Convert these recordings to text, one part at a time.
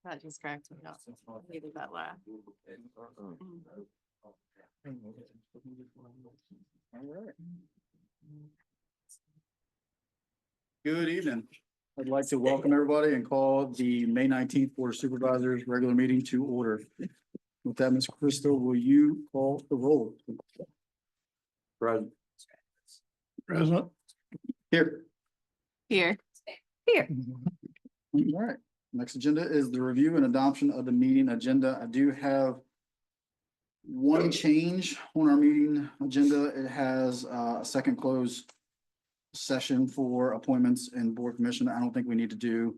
That just cracked me up. Needed that laugh. All right. Good evening. I'd like to welcome everybody and call the May 19th Board of Supervisors regular meeting to order. With that, Ms. Crystal, will you call the roll? Present. Present. Here. Here. Here. All right. Next agenda is the review and adoption of the meeting agenda. I do have one change on our meeting agenda. It has a second closed session for appointments and board commission. I don't think we need to do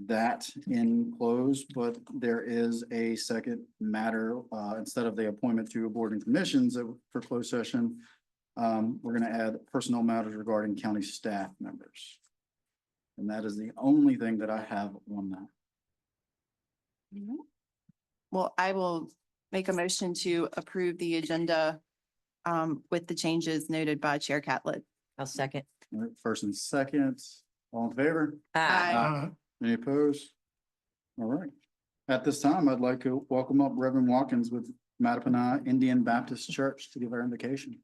that in close, but there is a second matter, instead of the appointment to a board and commissions for closed session. We're going to add personnel matters regarding county staff members. And that is the only thing that I have on that. Well, I will make a motion to approve the agenda with the changes noted by Chair Catlett. I'll second. All right, first and second, all in favor? Aye. Any opposed? All right. At this time, I'd like to welcome up Reverend Watkins with Mattaponi Indian Baptist Church to give our invocation.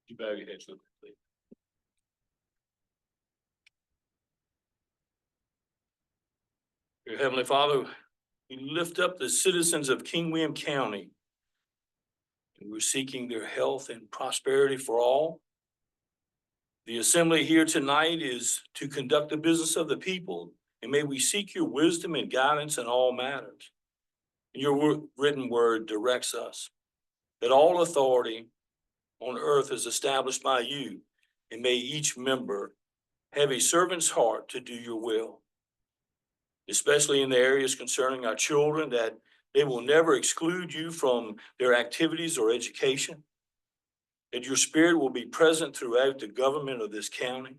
You bow your heads, please. Dear Heavenly Father, we lift up the citizens of King William County. And we're seeking their health and prosperity for all. The assembly here tonight is to conduct the business of the people, and may we seek your wisdom and guidance in all matters. And your written word directs us that all authority on earth is established by you, and may each member have a servant's heart to do your will, especially in the areas concerning our children, that they will never exclude you from their activities or education, that your spirit will be present throughout the government of this county,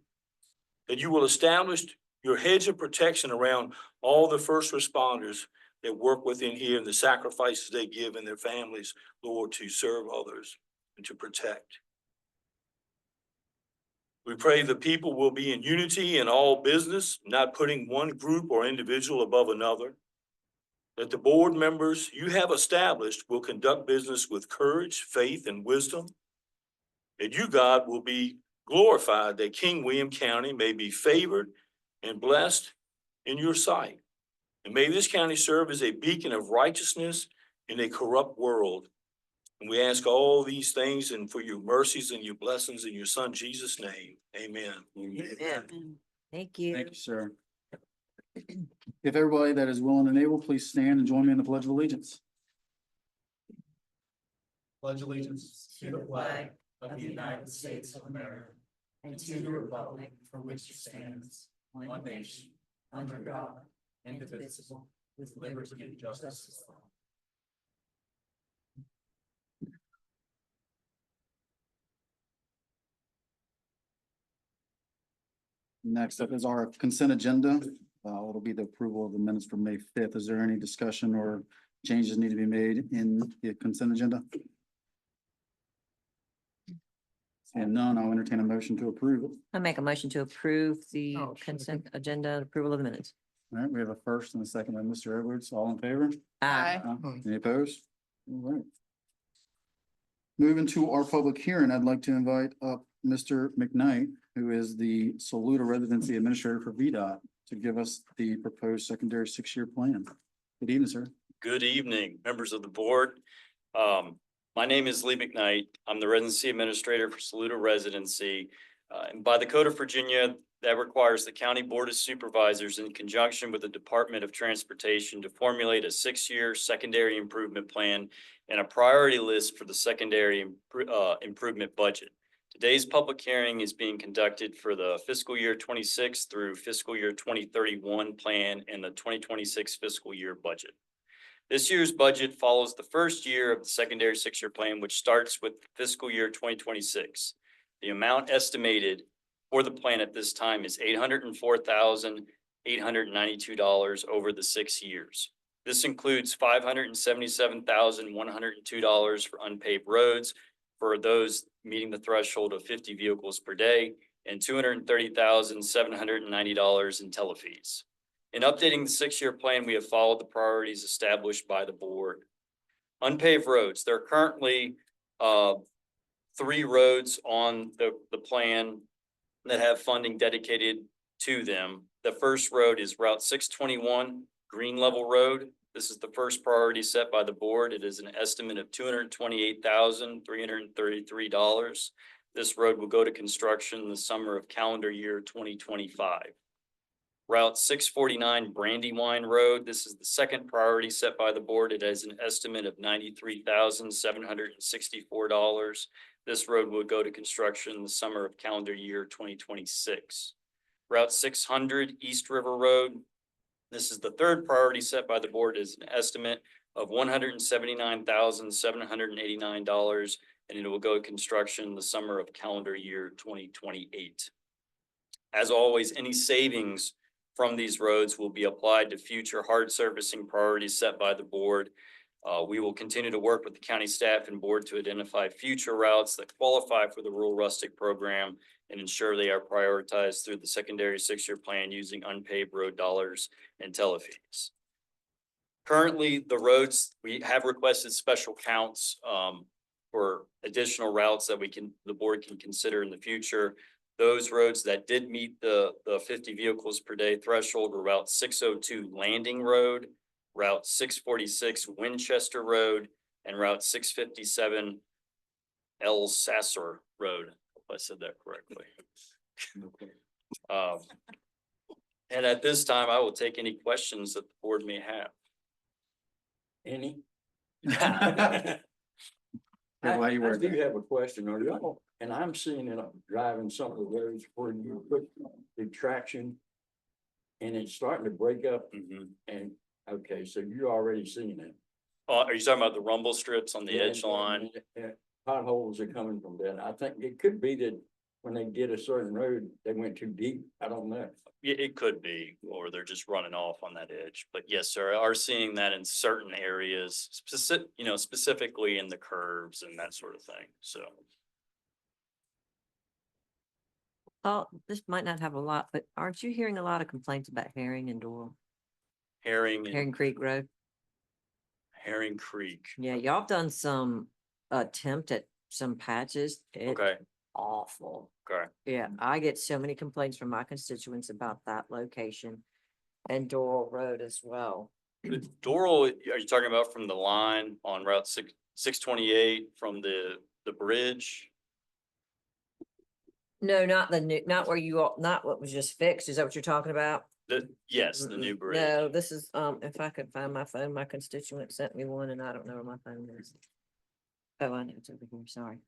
that you will establish your hedge of protection around all the first responders that work within here and the sacrifices they give and their families, Lord, to serve others and to protect. We pray the people will be in unity in all business, not putting one group or individual above another. That the board members you have established will conduct business with courage, faith, and wisdom. That you, God, will be glorified, that King William County may be favored and blessed in your sight. And may this county serve as a beacon of righteousness in a corrupt world. And we ask all these things and for your mercies and your blessings in your son, Jesus' name. Amen. Amen. Thank you. Thank you, sir. If everybody that is willing and able, please stand and join me in the Pledge of Allegiance. Pledge allegiance to the flag of the United States of America and to the republic for which it stands, one nation, under God, indivisible, with liberty and justice for all. Next up is our consent agenda. It'll be the approval of the minutes for May 5th. Is there any discussion or changes need to be made in the consent agenda? And none, I'll entertain a motion to approve it. I make a motion to approve the Oh, sure. consent agenda, approval of the minutes. All right, we have a first and a second by Mr. Edwards. All in favor? Aye. Any opposed? All right. Moving to our public hearing, I'd like to invite up Mr. McKnight, who is the Saluda Residency Administrator for VDOT, to give us the proposed secondary six-year plan. Good evening, sir. Good evening, members of the board. My name is Lee McKnight. I'm the Residency Administrator for Saluda Residency. And by the Code of Virginia, that requires the County Board of Supervisors in conjunction with the Department of Transportation to formulate a six-year secondary improvement plan and a priority list for the secondary improvement budget. Today's public hearing is being conducted for the fiscal year 26 through fiscal year 2031 plan and the 2026 fiscal year budget. This year's budget follows the first year of the secondary six-year plan, which starts with fiscal year 2026. The amount estimated for the plan at this time is $804,892 over the 6 years. This includes $577,102 for unpaved roads for those meeting the threshold of 50 vehicles per day and $230,790 in telefees. In updating the 6-year plan, we have followed the priorities established by the board. Unpaved roads, there are currently 3 roads on the plan that have funding dedicated to them. The first road is Route 621 Green Level Road. This is the first priority set by the board. It is an estimate of $228,333. This road will go to construction in the summer of calendar year 2025. Route 649 Brandywine Road. This is the second priority set by the board. It has an estimate of $93,764. This road will go to construction in the summer of calendar year 2026. Route 600 East River Road. This is the third priority set by the board, is an estimate of $179,789, and it will go to construction in the summer of calendar year 2028. As always, any savings from these roads will be applied to future hard surfacing priorities set by the board. We will continue to work with the county staff and board to identify future routes that qualify for the rural rustic program and ensure they are prioritized through the secondary 6-year plan using unpaved road dollars and telefees. Currently, the roads, we have requested special counts for additional routes that the board can consider in the future. Those roads that did meet the 50 vehicles per day threshold were Route 602 Landing Road, Route 646 Winchester Road, and Route 657 El Sasser Road. Hope I said that correctly. And at this time, I will take any questions that the board may have. Any? Why you I word do that? have a question, are y'all, and I'm seeing it driving some of the roads where you put the traction and it's starting to break up and, okay, so you're already seeing it. Are you talking about the rumble strips on the Yeah, edge line? yeah, potholes are coming from that. I think it could be that when they did a certain road, they went too deep. I don't know. Yeah, it could be, or they're just running off on that edge. But yes, sir, I are seeing that in certain areas, specifically in the curves and that sort of thing. So. Oh, this might not have a lot, but aren't you hearing a lot of complaints about Herring and Doral, Herring Herring and Creek Road? Herring Creek. Yeah, y'all have done some attempt at some patches. It's Okay, awful. okay. Yeah, I get so many complaints from my constituents about that location and Doral Road as well. Doral, are you talking about from the line on Route 628 from the bridge? No, not the new, not where you all, not what was just fixed. Is that what you're talking about? Yes, the new Mm-mm. bridge. No, this is, if I could find my phone, my constituent sent me one and I don't know where my phone is. Oh, I know it's over here, sorry.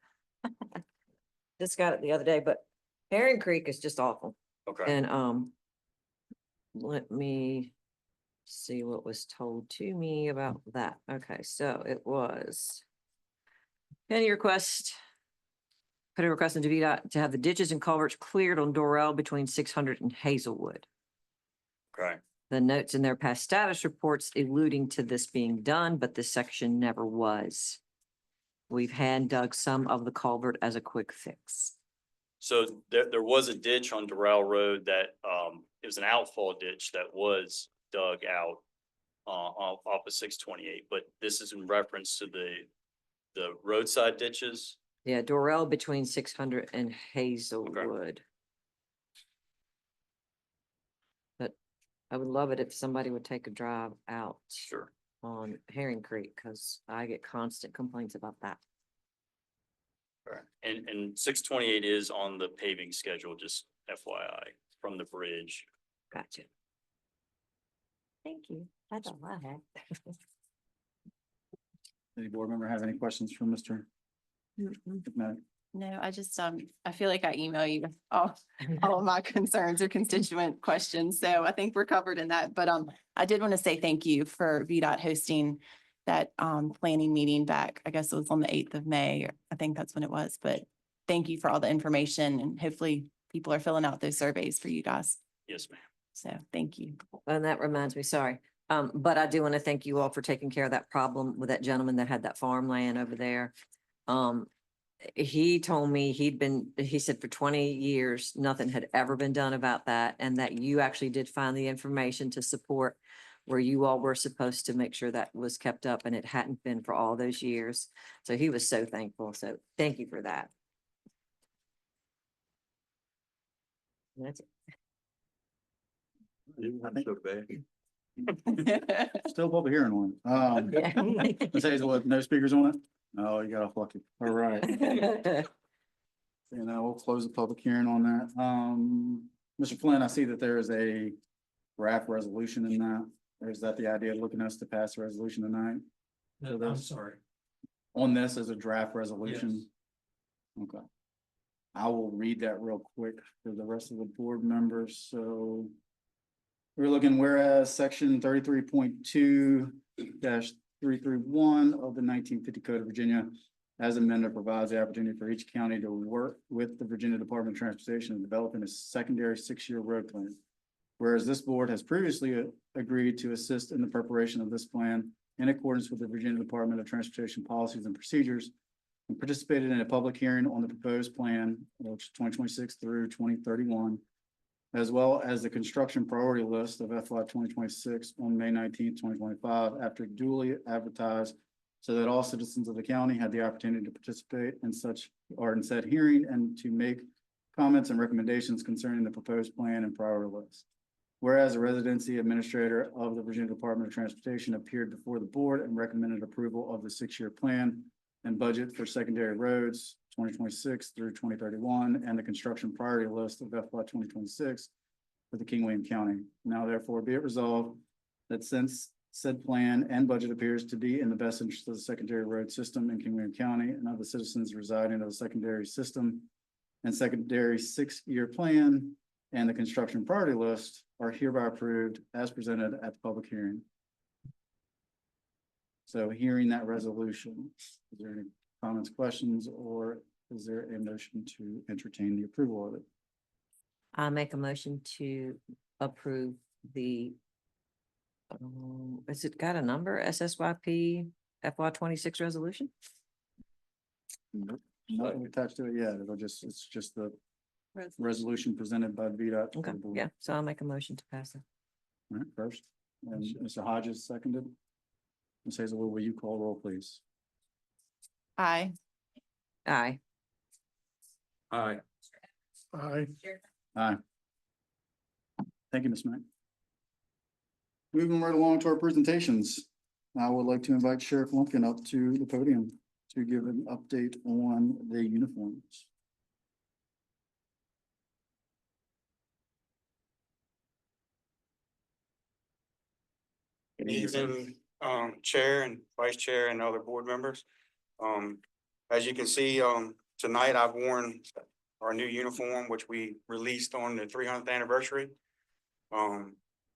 Just got it the other day, but Herring Creek is just awful. Okay, And, let me see what was told to me about that. Okay, so it was any request, put a request into VDOT to have the ditches and culverts cleared on Dorel between 600 and Hazelwood. okay. The notes in their past status reports alluding to this being done, but this section never was. We've hand dug some of the culvert as a quick fix. So there was a ditch on Doral Road that, it was an outfall ditch that was dug out off of 628, but this is in reference to the roadside ditches. Yeah, Dorel between 600 and Hazelwood. But I would love it if somebody would take a drive out Sure. on Herring Creek, because I get constant complaints about that. Right. And 628 is on the paving schedule, just FYI, from the bridge. Gotcha. Thank you. That's all I had. Any board member have any questions for Mr. McNutt? No, I just, I feel like I email you all of my concerns or constituent questions. So I think we're covered in that. But, I did want to say thank you for VDOT hosting that, planning meeting back. I guess it was on the 8th of May. I think that's when it was, but thank you for all the information and hopefully people are filling out those surveys for you guys. Yes, ma'am. So thank you. And that reminds me, sorry. But I do want to thank you all for taking care of that problem with that gentleman that had that farmland over there. he told me he said for 20 years, nothing had ever been done about that, and that you actually did find the information to support where you all were supposed to make sure that was kept up, and it hadn't been for all those years. So he was so thankful. So thank you for that. That's it. I think- So bad. Still public hearing on it. It says what, no speakers on it? Oh, you got off lucky. All right. We'll close the public hearing on that. Mr. Flynn, I see that there is a draft resolution in that. Or is that the idea of looking us to pass a resolution tonight? No, I'm sorry. On this as a draft resolution? Okay. I will read that real quick for the rest of the board members, so. We're looking, whereas section 33.2-331 of the 1950 Code of Virginia as amended provides the opportunity for each county to work with the Virginia Department of Transportation in developing a secondary 6-year road plan. Whereas this board has previously agreed to assist in the preparation of this plan in accordance with the Virginia Department of Transportation policies and procedures, and participated in a public hearing on the proposed plan, which is 2026 through 2031, as well as the construction priority list of FY 2026 on May 19th, 2025, after duly advertised, so that all citizens of the county had the opportunity to participate in such, or in said hearing, and to make comments and recommendations concerning the proposed plan and priority list. Whereas the residency administrator of the Virginia Department of Transportation appeared before the board and recommended approval of the 6-year plan and budget for secondary roads 2026 through 2031, and the construction priority list of FY 2026 for the King William County. Now therefore be it resolved that since said plan and budget appears to be in the best interest of the secondary road system in King William County and of the citizens residing in the secondary system, and secondary 6-year plan and the construction priority list are hereby approved as presented at the public hearing. So hearing that resolution, is there any comments, questions, or is there a motion to entertain the approval of it? I make a motion to approve the, has it got a number, SSYP FY 26 resolution? Nope. Nothing attached to it yet. It's just the resolution presented by VDOT. to Okay, the board. yeah, so I'll make a motion to pass it. All right, first, and Mr. Hodges seconded. Ms. Hazelwood, will you call roll, please? Aye. Aye. Aye. Aye. Aye. Thank you, Ms. Mack. Moving right along to our presentations. I would like to invite Sheriff Lumpkin up to the podium to give an update on the uniforms. Good evening, Chair and Vice Chair and other board members. As you can see, tonight I've worn our new uniform, which we released on the 300th anniversary.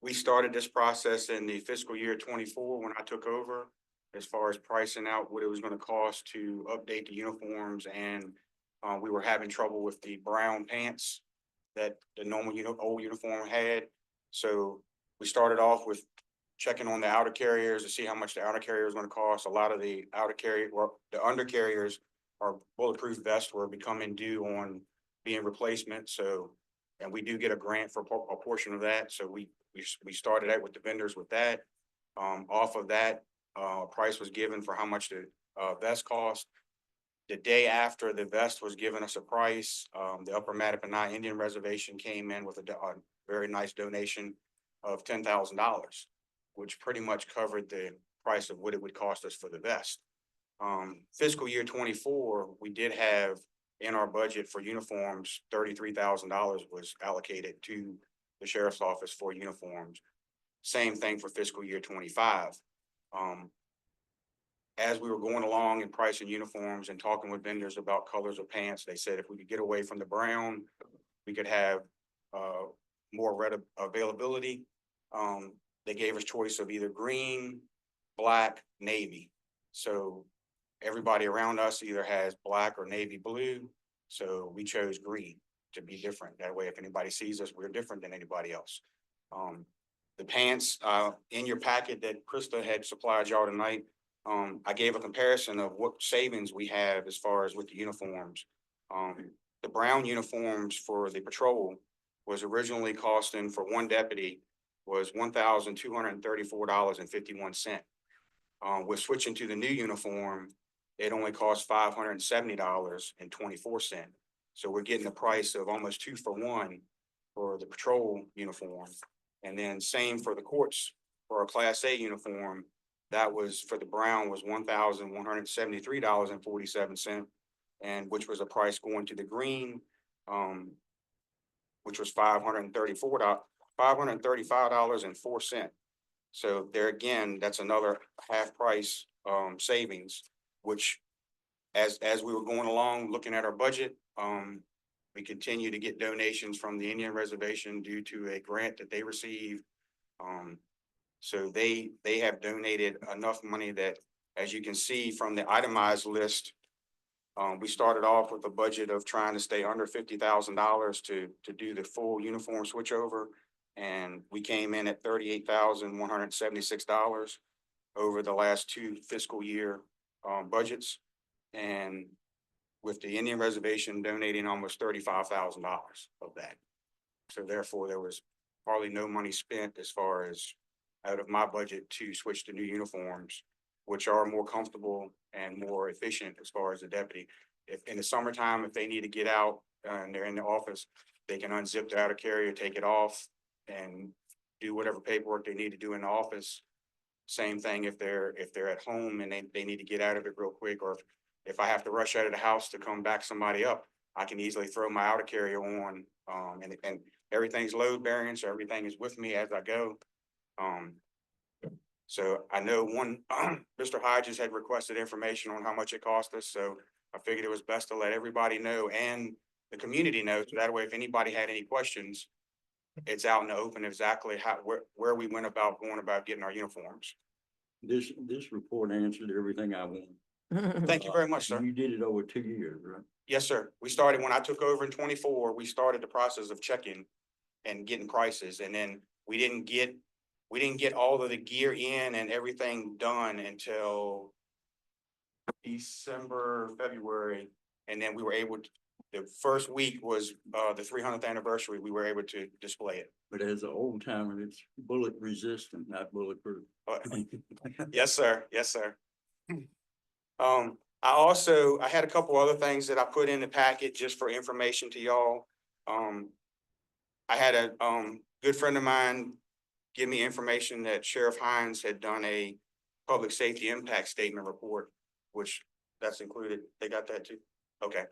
We started this process in the fiscal year 24 when I took over, as far as pricing out what it was going to cost to update the uniforms, and we were having trouble with the brown pants that the normal old uniform had. So we started off with checking on the outer carriers to see how much the outer carrier was going to cost. A lot of the outer carrier, or the undercarriers, our bulletproof vests were becoming due on being replacement. So, and we do get a grant for a portion of that. So we started out with the vendors with that. Off of that, price was given for how much the vest cost. The day after the vest was giving us a price, the Upper Mattaponi Indian Reservation came in with a very nice donation of $10,000, which pretty much covered the price of what it would cost us for the vest. Fiscal year 24, we did have in our budget for uniforms, $33,000 was allocated to the sheriff's office for uniforms. Same thing for fiscal year 25. As we were going along and pricing uniforms and talking with vendors about colors of pants, they said if we could get away from the brown, we could have more red availability. They gave us choice of either green, black, navy. So everybody around us either has black or navy blue. So we chose green to be different. That way, if anybody sees us, we're different than anybody else. The pants in your packet that Krista had supplied y'all tonight, I gave a comparison of what savings we have as far as with the uniforms. The brown uniforms for the patrol was originally costing for one deputy was $1,234.51. With switching to the new uniform, it only costs $570.24. So we're getting the price of almost 2 for 1 for the patrol uniform. And then same for the courts, for a Class A uniform, that was for the brown was $1,173.47. And which was a price going to the green, which was $535.04. So there again, that's another half price savings, which as we were going along, looking at our budget, we continue to get donations from the Indian Reservation due to a grant that they received. So they have donated enough money that, as you can see from the itemized list, we started off with a budget of trying to stay under $50,000 to do the full uniform switchover. And we came in at $38,176 over the last 2 fiscal year budgets. And with the Indian Reservation donating almost $35,000 of that. So therefore, there was hardly no money spent as far as out of my budget to switch to new uniforms, which are more comfortable and more efficient as far as the deputy. If in the summertime, if they need to get out and they're in the office, they can unzip the outer carrier, take it off and do whatever paperwork they need to do in the office. Same thing if they're at home and they need to get out of it real quick, or if I have to rush out of the house to come back somebody up, I can easily throw my outer carrier on, and everything's load bearing, so everything is with me as I go. So I know Mr. Hodges had requested information on how much it cost us, so I figured it was best to let everybody know and the community know, so that way if anybody had any questions, it's out in the open exactly where we went about going about getting our uniforms. This report answered everything I wanted. Thank you very much, sir. You did it over 2 years, right? Yes, sir. We started, when I took over in 24, we started the process of checking and getting prices, and then we didn't get all of the gear in and everything done until December, February, and then we were able to, the first week was the 300th anniversary, we were able to display it. But as an old timer, it's bullet resistant, not bulletproof. Yes, sir. Yes, sir. I had a couple other things that I put in the packet just for information to y'all. I had a good friend of mine give me information that Sheriff Hines had done a public safety impact statement report, which that's included. They got that too? Okay.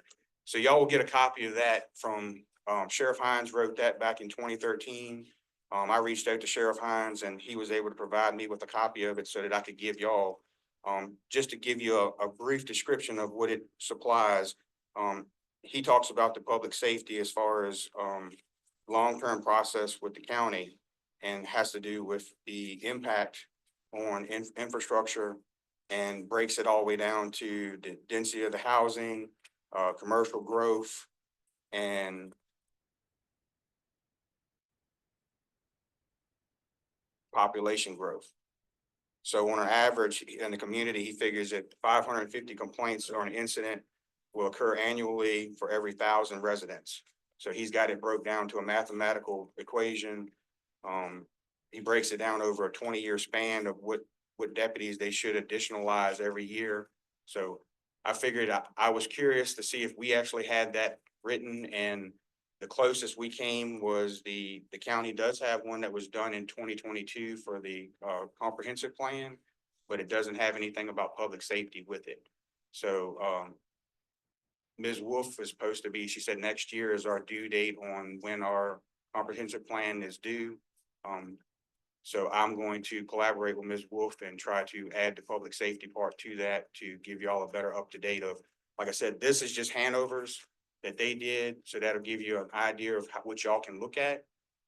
So y'all will get a copy of that from Sheriff Hines wrote that back in 2013. I reached out to Sheriff Hines and he was able to provide me with a copy of it so that I could give y'all, just to give you a brief description of what it supplies. He talks about the public safety as far as long-term process with the county and has to do with the impact on infrastructure and breaks it all the way down to the density of the housing, commercial growth, and population growth. So on an average in the community, he figures that 550 complaints or an incident will occur annually for every 1,000 residents. So he's got it broke down to a mathematical equation. He breaks it down over a 20-year span of what deputies they should additionalize every year. So I figured I was curious to see if we actually had that written, and the closest we came was the county does have one that was done in 2022 for the comprehensive plan, but it doesn't have anything about public safety with it. So Ms. Wolf is supposed to be, she said next year is our due date on when our comprehensive plan is due. So I'm going to collaborate with Ms. Wolf and try to add the public safety part to that to give y'all a better up to date of, like I said, this is just handovers that they did. So that'll give you an idea of what y'all can look at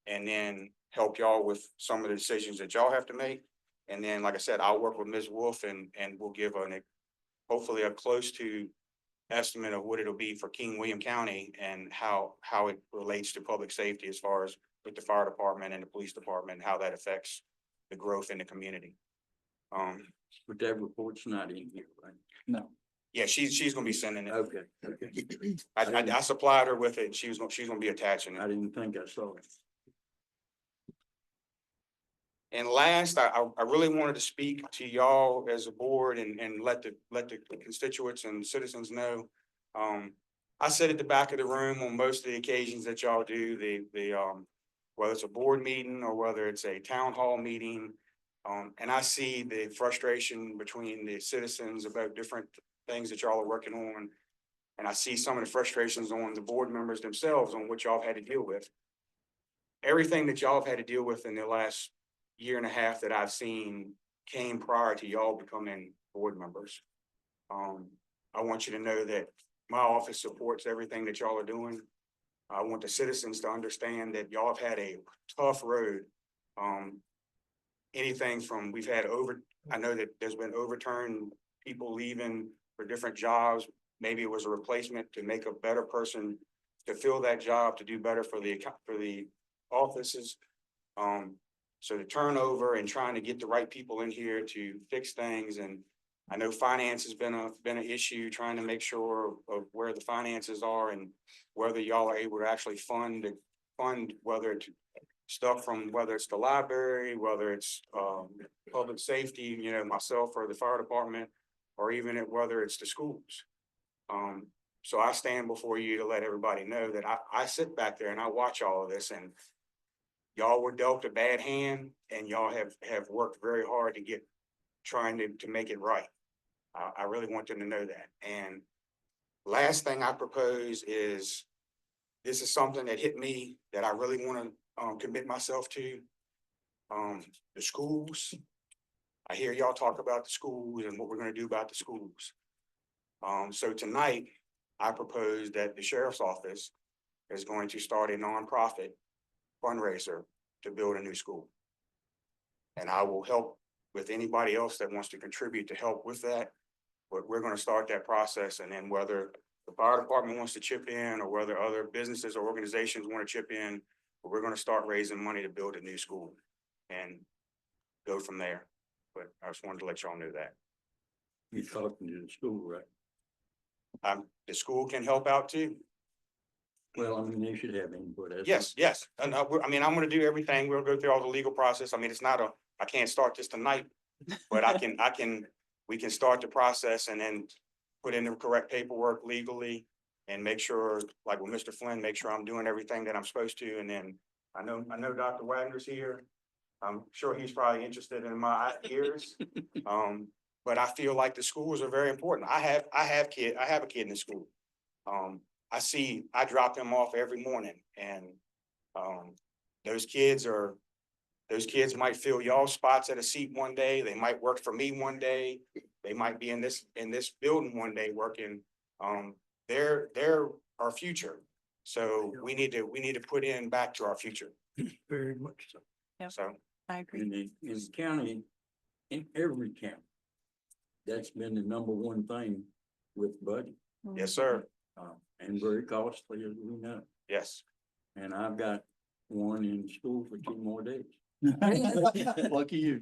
and then help y'all with some of the decisions that y'all have to make. And then, like I said, I'll work with Ms. Wolf and we'll give hopefully a close to estimate of what it'll be for King William County and how it relates to public safety as far as with the fire department and the police department, how that affects the growth in the community. But that report's not in here, right? No. Yeah, she's gonna be sending it. Okay, okay. I supplied her with it, and she's gonna be attaching I it. didn't think I saw it. And last, I really wanted to speak to y'all as a board and let the constituents and citizens know. I sit at the back of the room on most of the occasions that y'all do, whether it's a board meeting or whether it's a town hall meeting. And I see the frustration between the citizens about different things that y'all are working on. And I see some of the frustrations on the board members themselves on what y'all have had to deal with. Everything that y'all have had to deal with in the last year and a half that I've seen came prior to y'all becoming board members. I want you to know that my office supports everything that y'all are doing. I want the citizens to understand that y'all have had a tough road. Anything from, I know that there's been overturned people leaving for different jobs. Maybe it was a replacement to make a better person to fill that job, to do better for the offices. So the turnover and trying to get the right people in here to fix things. And I know finance has been an issue, trying to make sure of where the finances are and whether y'all are able to actually fund whether it's stuff from, whether it's the library, whether it's public safety, myself or the fire department, or even whether it's the schools. So I stand before you to let everybody know that I sit back there and I watch all of this, and y'all were dealt a bad hand, and y'all have worked very hard to trying to make it right. I really want them to know that. And last thing I propose is, this is something that hit me that I really want to commit myself to. The schools. I hear y'all talk about the schools and what we're going to do about the schools. So tonight, I propose that the sheriff's office is going to start a nonprofit fundraiser to build a new school. And I will help with anybody else that wants to contribute to help with that. But we're going to start that process, and then whether the fire department wants to chip in or whether other businesses or organizations want to chip in, we're going to start raising money to build a new school and go from there. But I just wanted to let y'all know that. You're talking to the school, right? The school can help out too. Well, I mean, they should have input. Yes. And I'm going to do everything. We'll go through all the legal process. I mean, I can't start this tonight, but we can start the process and then put in the correct paperwork legally and make sure, like with Mr. Flynn, make sure I'm doing everything that I'm supposed to. And then I know Dr. Wagner's here. I'm sure he's probably interested in my ears. But I feel like the schools are very important. I have a kid in the school. I drop them off every morning, and those kids might fill y'all spots at a seat one day. They might work for me one day. They might be in this building one day working. They're our future. So we need to put in back to our future. Very much so. So I agree. In the county, in every county, that's been the number one thing with budget, yes, sir. and very costly, as we know. Yes. And I've got one in school for 2 more days. Lucky you.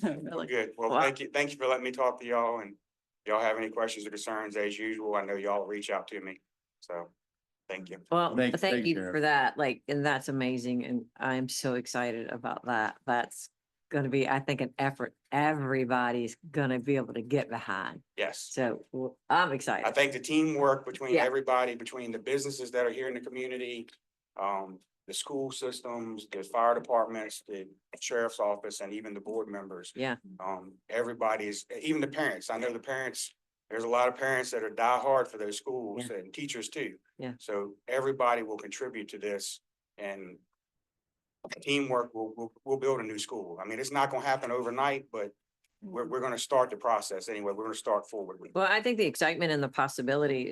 Really. Good. Well, Wow. thank you for letting me talk to y'all, and y'all have any questions or concerns as usual, I know y'all reach out to me. So thank you. Well, Thank thank you, you for that. And that's amazing. And I'm so excited about that. That's going to be, I think, an effort everybody's going to be able to get behind. Yes. So I'm I excited. think the teamwork between Yeah. everybody, between the businesses that are here in the community, the school systems, the fire departments, the sheriff's office, and even the board members. Yeah. Even the parents. I know the parents, there's a lot of parents that are diehard for those schools, and teachers too. Yeah. So everybody will contribute to this, and teamwork will build a new school. I mean, it's not gonna happen overnight, but we're gonna start the process anyway. We're gonna start forward. Well, I think the excitement and the possibility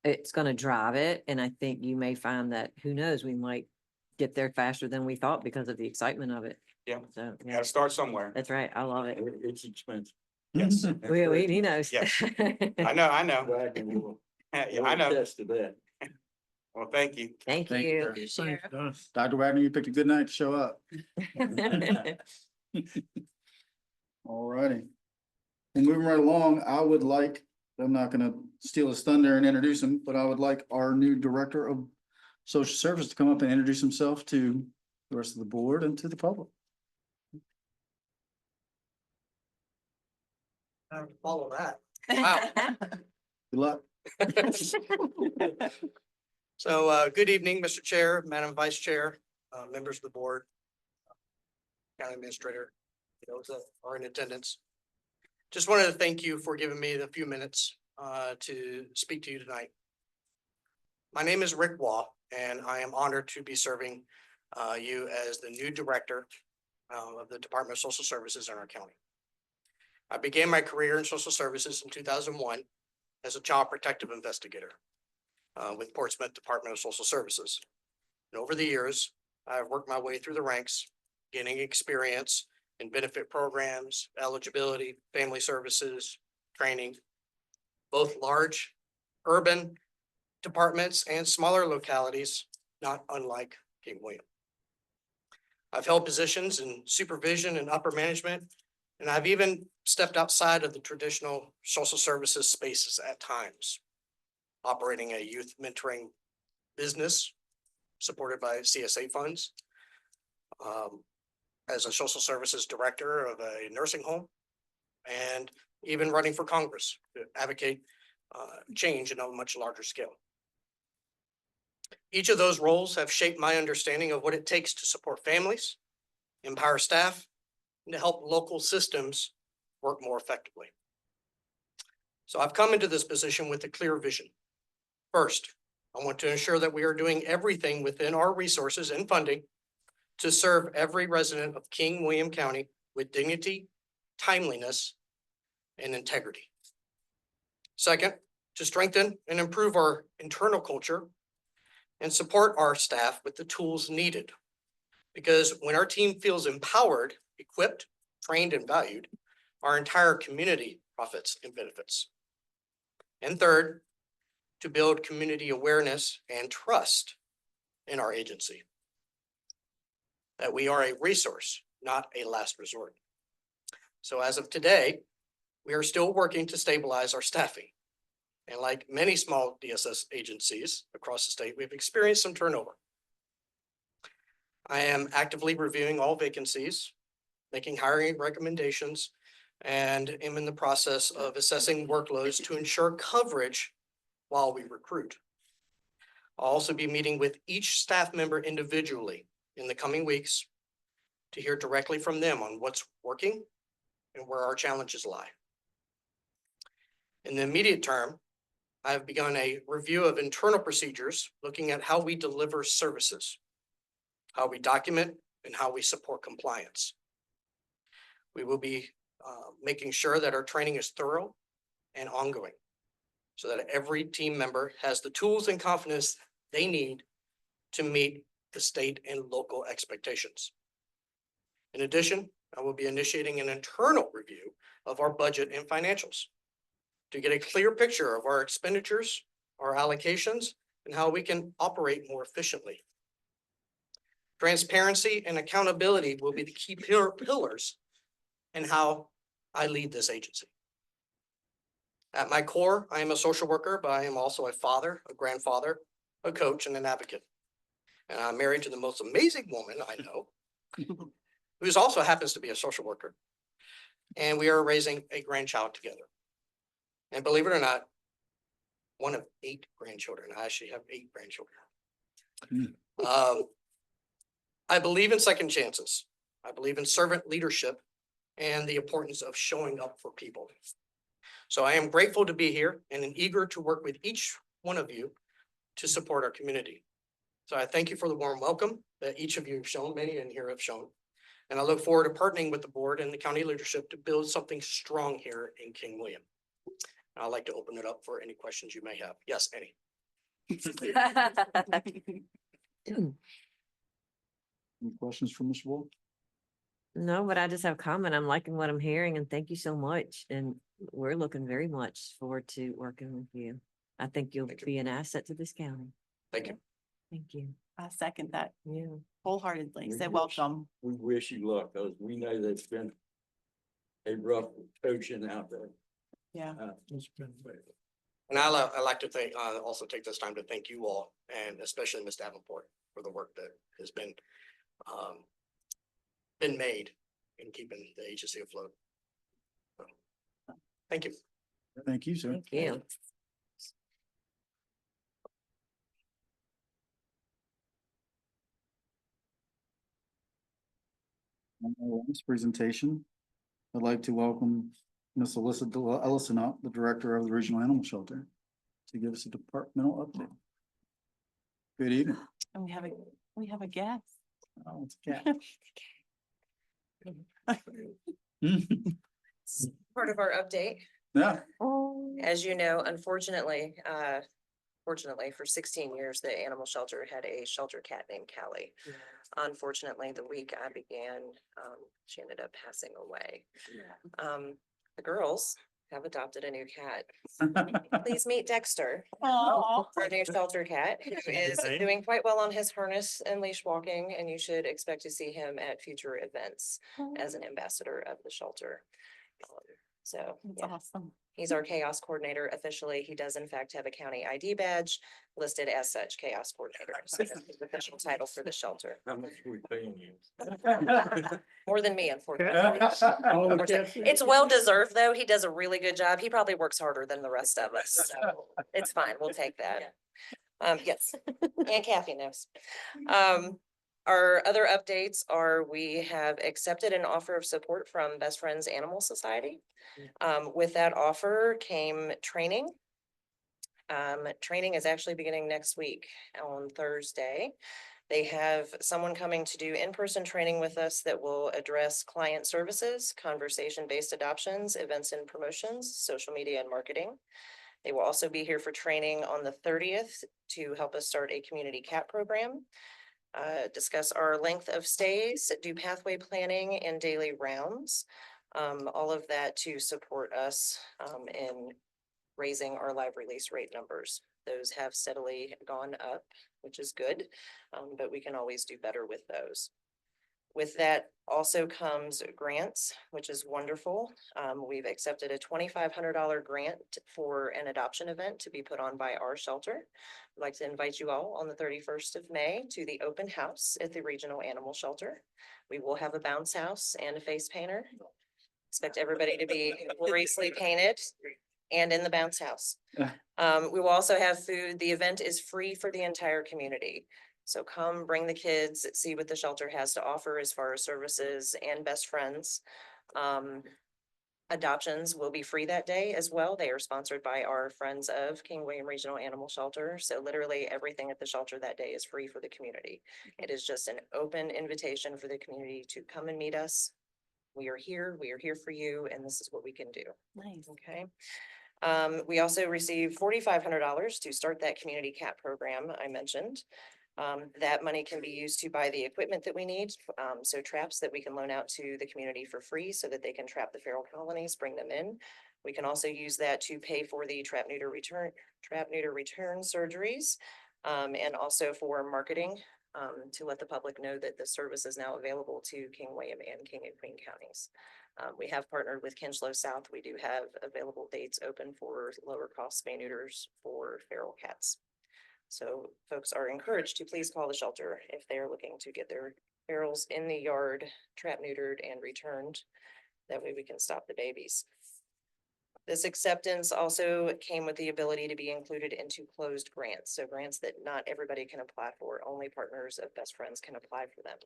it's going to drive it. And I think you may find that, who knows, we might get there faster than we thought because of the excitement of it. Yeah. So, yeah, Gotta start somewhere. that's right. I love it. It's expensive. Yes. He knows. Yes. I know. Wagon will- Yeah, I know. attest to that. Well, thank you. Thank Thank you. you. Dr. Wagner, you picked a good night to show up. All righty. And moving right along, I would like, I'm not gonna steal his thunder and introduce him, but I would like our new Director of Social Service to come up and introduce himself to the rest of the board and to the public. Follow that. Good luck. So, good evening, Mr. Chair, Madam Vice Chair, members of the board, county administrator, those that are in attendance. Just wanted to thank you for giving me the few minutes to speak to you tonight. My name is Rick Waugh, and I am honored to be serving you as the new director of the Department of Social Services in our county. I began my career in social services in 2001 as a child protective investigator with Portsmouth Department of Social Services. And over the years, I've worked my way through the ranks, gaining experience in benefit programs, eligibility, family services, training, both large urban departments and smaller localities, not unlike King William. I've held positions in supervision and upper management, and I've even stepped outside of the traditional social services spaces at times, operating a youth mentoring business supported by CSA funds, as a social services director of a nursing home, and even running for Congress to advocate change in a much larger scale. Each of those roles have shaped my understanding of what it takes to support families, empower staff, and to help local systems work more effectively. So I've come into this position with a clear vision. First, I want to ensure that we are doing everything within our resources and funding to serve every resident of King William County with dignity, timeliness, and integrity. Second, to strengthen and improve our internal culture and support our staff with the tools needed. Because when our team feels empowered, equipped, trained, and valued, our entire community profits and benefits. And third, to build community awareness and trust in our agency. That we are a resource, not a last resort. So as of today, we are still working to stabilize our staffing. And like many small DSS agencies across the state, we've experienced some turnover. I am actively reviewing all vacancies, making hiring recommendations, and am in the process of assessing workloads to ensure coverage while we recruit. I'll also be meeting with each staff member individually in the coming weeks to hear directly from them on what's working and where our challenges lie. In the immediate term, I have begun a review of internal procedures, looking at how we deliver services, how we document, and how we support compliance. We will be making sure that our training is thorough and ongoing, so that every team member has the tools and confidence they need to meet the state and local expectations. In addition, I will be initiating an internal review of our budget and financials to get a clear picture of our expenditures, our allocations, and how we can operate more efficiently. Transparency and accountability will be the key pillars in how I lead this agency. At my core, I am a social worker, but I am also a father, a grandfather, a coach, and an advocate. And I'm married to the most amazing woman I know, who also happens to be a social worker. And we are raising a grandchild together. And believe it or not, one of 8 grandchildren. I actually have 8 grandchildren. I believe in second chances. I believe in servant leadership and the importance of showing up for people. So I am grateful to be here and eager to work with each one of you to support our community. So I thank you for the warm welcome that each of you have shown, many in here have shown. And I look forward to partnering with the board and the county leadership to build something strong here in King William. And I'd like to open it up for any questions you may have. Yes, Annie. Any questions for Mr. Wolf? No, but I just have a comment. I'm liking what I'm hearing and thank you so much. And we're looking very much forward to working with you. I think you'll Thank you. be an asset to this county. Thank you. Thank you. I second that Yeah. wholeheartedly. We So wish- welcome. We wish you luck, because we know that's been a rough coaching out there. Yeah. It's been great. And I'd like to thank, also take this time to thank you all, and especially Ms. Davenport for the work that has been made in keeping the agency afloat. So, thank you. Thank you, sir. Thank you. This presentation, I'd like to welcome Ms. Alyssa Ellison up, the Director of the Regional Animal Shelter, to give us a departmental update. Good evening. And we have a guest. Oh, it's a cat. Part of our update. Yeah, As you know, unfortunately, fortunately, for 16 years, the animal shelter had a shelter cat named Callie. Unfortunately, the week I began, she ended up passing away. The girls have adopted a new cat. Please meet Dexter, our new shelter cat, who is doing quite well on his harness and leash walking, and you should expect to see him at future events as an ambassador of the shelter. So, That's yeah. awesome. He's our chaos coordinator officially. He does in fact have a county ID badge listed as such, chaos coordinator. So that's his official title for the shelter. How much are we paying you? More than me, unfortunately. It's well deserved, though. He does a really good job. He probably works harder than the rest of us. So it's fine. We'll take that. Yes, and Kathy knows. Our other updates are we have accepted an offer of support from Best Friends Animal Society. With that offer came training. Training is actually beginning next week on Thursday. They have someone coming to do in-person training with us that will address client services, conversation-based adoptions, events and promotions, social media and marketing. They will also be here for training on the 30th to help us start a community cat program, discuss our length of stays, do pathway planning and daily rounds. All of that to support us in raising our live release rate numbers. Those have steadily gone up, which is good, but we can always do better with those. With that also comes grants, which is wonderful. We've accepted a $2,500 grant for an adoption event to be put on by our shelter. I'd like to invite you all on the 31st of May to the open house at the Regional Animal Shelter. We will have a bounce house and a face painter. Expect everybody to be gloriously painted and in the bounce house. We will also have food. The event is free for the entire community. So come bring the kids, see what the shelter has to offer as far as services and best friends. Adoptions will be free that day as well. They are sponsored by our friends of King William Regional Animal Shelter. So literally everything at the shelter that day is free for the community. It is just an open invitation for the community to come and meet us. We are here for you, and this is what we can do. Nice. Okay. We also received $4,500 to start that community cat program I mentioned. That money can be used to buy the equipment that we need. So traps that we can loan out to the community for free so that they can trap the feral colonies, bring them in. We can also use that to pay for the trap neuter return surgeries, and also for marketing, to let the public know that the service is now available to King William and King and Queen counties. We have partnered with Kinchlow South. We do have available dates open for lower cost spay neuters for feral cats. So folks are encouraged to please call the shelter if they are looking to get their ferals in the yard, trap neutered and returned. That way we can stop the babies. This acceptance also came with the ability to be included into closed grants. So grants that not everybody can apply for, only partners of Best Friends can apply for them.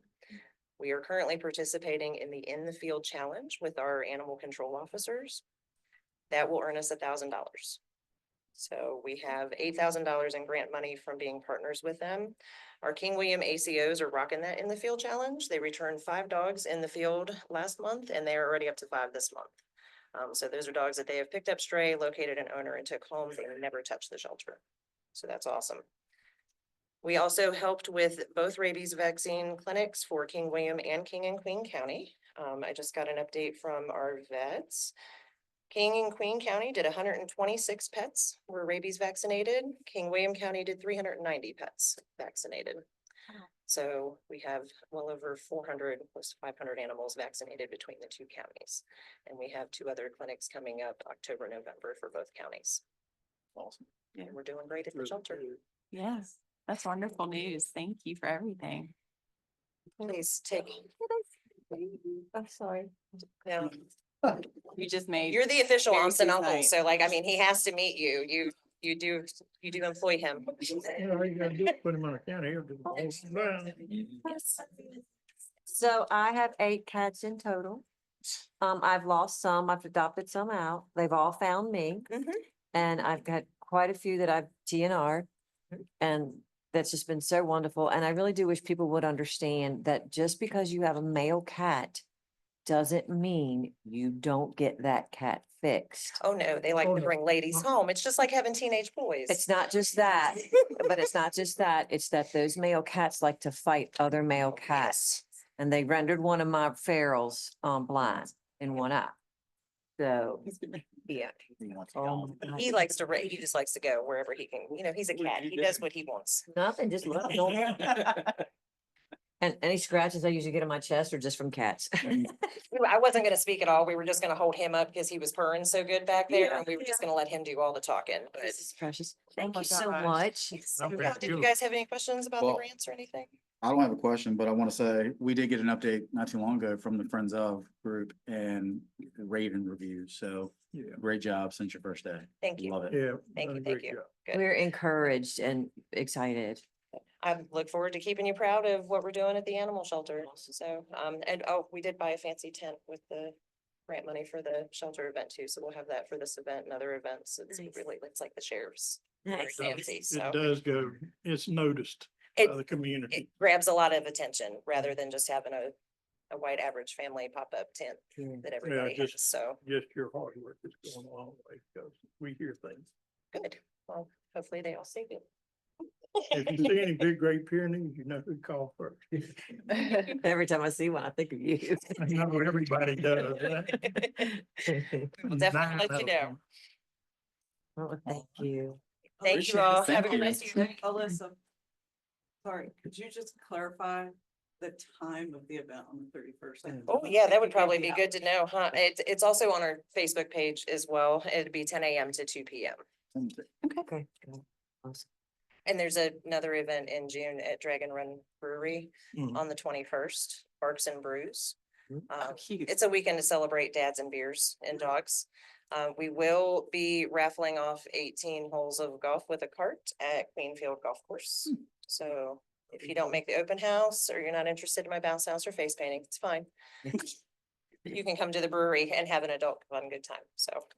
We are currently participating in the field challenge with our animal control officers. That will earn us $1,000. So we have $8,000 in grant money from being partners with them. Our King William ACOs are rocking that in the field challenge. They returned 5 dogs in the field last month, and they are already up to 5 this month. So those are dogs that they have picked up stray, located an owner, and took home. They never touched the shelter. So that's awesome. We also helped with both rabies vaccine clinics for King William and King and Queen County. I just got an update from our vets. King and Queen County did 126 pets were rabies vaccinated. King William County did 390 pets vaccinated. So we have well over 400, close to 500 animals vaccinated between the two counties. And we have 2 other clinics coming up October, November for both counties. Awesome. Yeah. And we're doing great at the shelter. Yes, that's wonderful news. Thank you for everything. Please take. I'm sorry. Yeah, You just made. you're the official Very aunts and sweet uncles, night. so like, I mean, he has to meet you. You do employ him. All you gotta do is put him on a counter here. So I have 8 cats in total. I've lost some, I've adopted some out. They've all found me. Mhm. And I've got quite a few that I've TNR'd. And that's just been so wonderful. And I really do wish people would understand that just because you have a male cat doesn't mean you don't get that cat fixed. Oh, no, they like to bring ladies home. It's just like having teenage boys. It's not just that, but it's not just that. It's that those male cats like to fight other male cats. And they rendered one of my ferals blind in one eye. So, Yeah, oh my he God. likes to, he just likes to go wherever he can, he's a cat. He does what he wants. Nothing, just love it. And any scratches I usually get on my chest are just from cats. I wasn't gonna speak at all. We were just gonna hold him up because he was purring so good back there, Yeah, and we were just gonna let him do all the talking, but. This is precious. Thank my you so gosh. much. Yeah, did you guys have any questions about the Well- grants or anything? I don't have a question, but I want to say, we did get an update not too long ago from the Friends of group and Raven review. So Yeah. great job since your first day. Thank you. Love it. Yeah. Thank you, done a thank great you. job. Good. We're encouraged and excited. I look forward to keeping you proud of what we're doing at the animal shelter. So, and oh, we did buy a fancy tent with the grant money for the shelter event too. So we'll have that for this event and other events. It's Nice. really, it's like the sheriff's. Very Nice. fancy, so. It does go, it's noticed It- by the community. It grabs a lot of attention rather than just having a white average family pop-up tent Yeah. that everybody has. just- So, Just your hard work is going a long way because we hear things. good. Well, hopefully they all see it. If you see any big Great Pyrenees, you know who to call first. Every time I see one, I think of you. I know everybody does. Right? We'll definitely let you know. Oh, thank you. Thank you all. Have a Thank good you. rest of your day. Alyssa, sorry, could you just clarify the time of the event on the 31st? Oh, yeah, that would probably be good to know, huh? It's also on our Facebook page as well. It'd be 10 a.m. to 2 p.m. Okay. Good. Awesome. And there's another event in June at Dragon Run Brewery Mhm. on the 21st, Barks and Brews. Cute. It's a weekend to celebrate dads and beers and dogs. We will be raffling off 18 holes of golf with a cart at Queenfield Golf Course. So if you don't make the open house or you're not interested in my bounce house or face painting, it's fine. You can come to the brewery and have an adult fun good time. So.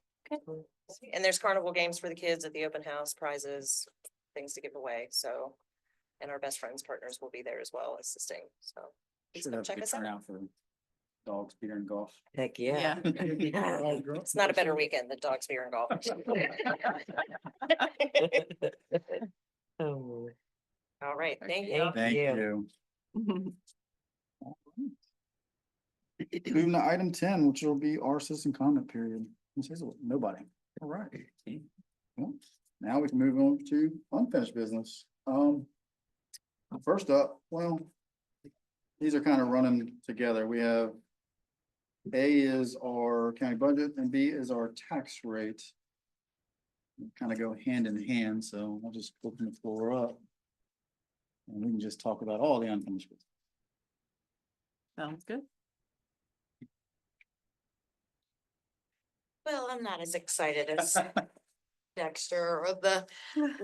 And there's carnival games for the kids at the open house, prizes, things to give away. So. And our best friends partners will be there as well assisting. So. please Should come have a check good us out. turnout for dogs, beer and golf. Heck, yeah. It's not a better weekend than dogs, beer and golf. Oh, All right, thank you. Thank Thank you. you. Moving to item 10, which will be our citizen comment period. This is nobody. All right. Well, now we can move on to unfinished business. First up, well, these are kind of running together. We have A is our county budget and B is our tax rate. Kind of go hand in hand, so I'll just open the floor up. And we can just talk about all the unfinished business. Sounds good. Well, I'm not as excited as Dexter or the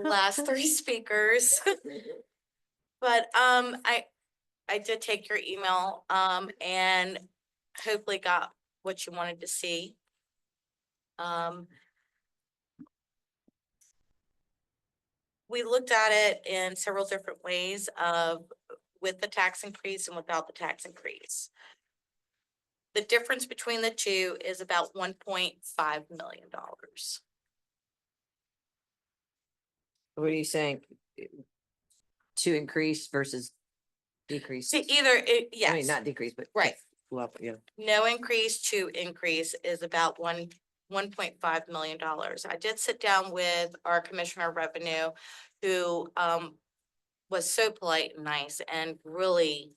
last 3 speakers. But I did take your email and hopefully got what you wanted to see. We looked at it in several different ways of with the tax increase and without the tax increase. The difference between the two is about $1.5 million. What are you saying? To increase versus decrease? To either, I mean, yes, not decrease, but. right. Well, yeah. No increase to increase is about $1.5 million. I did sit down with our Commissioner of Revenue, who was so polite and nice and really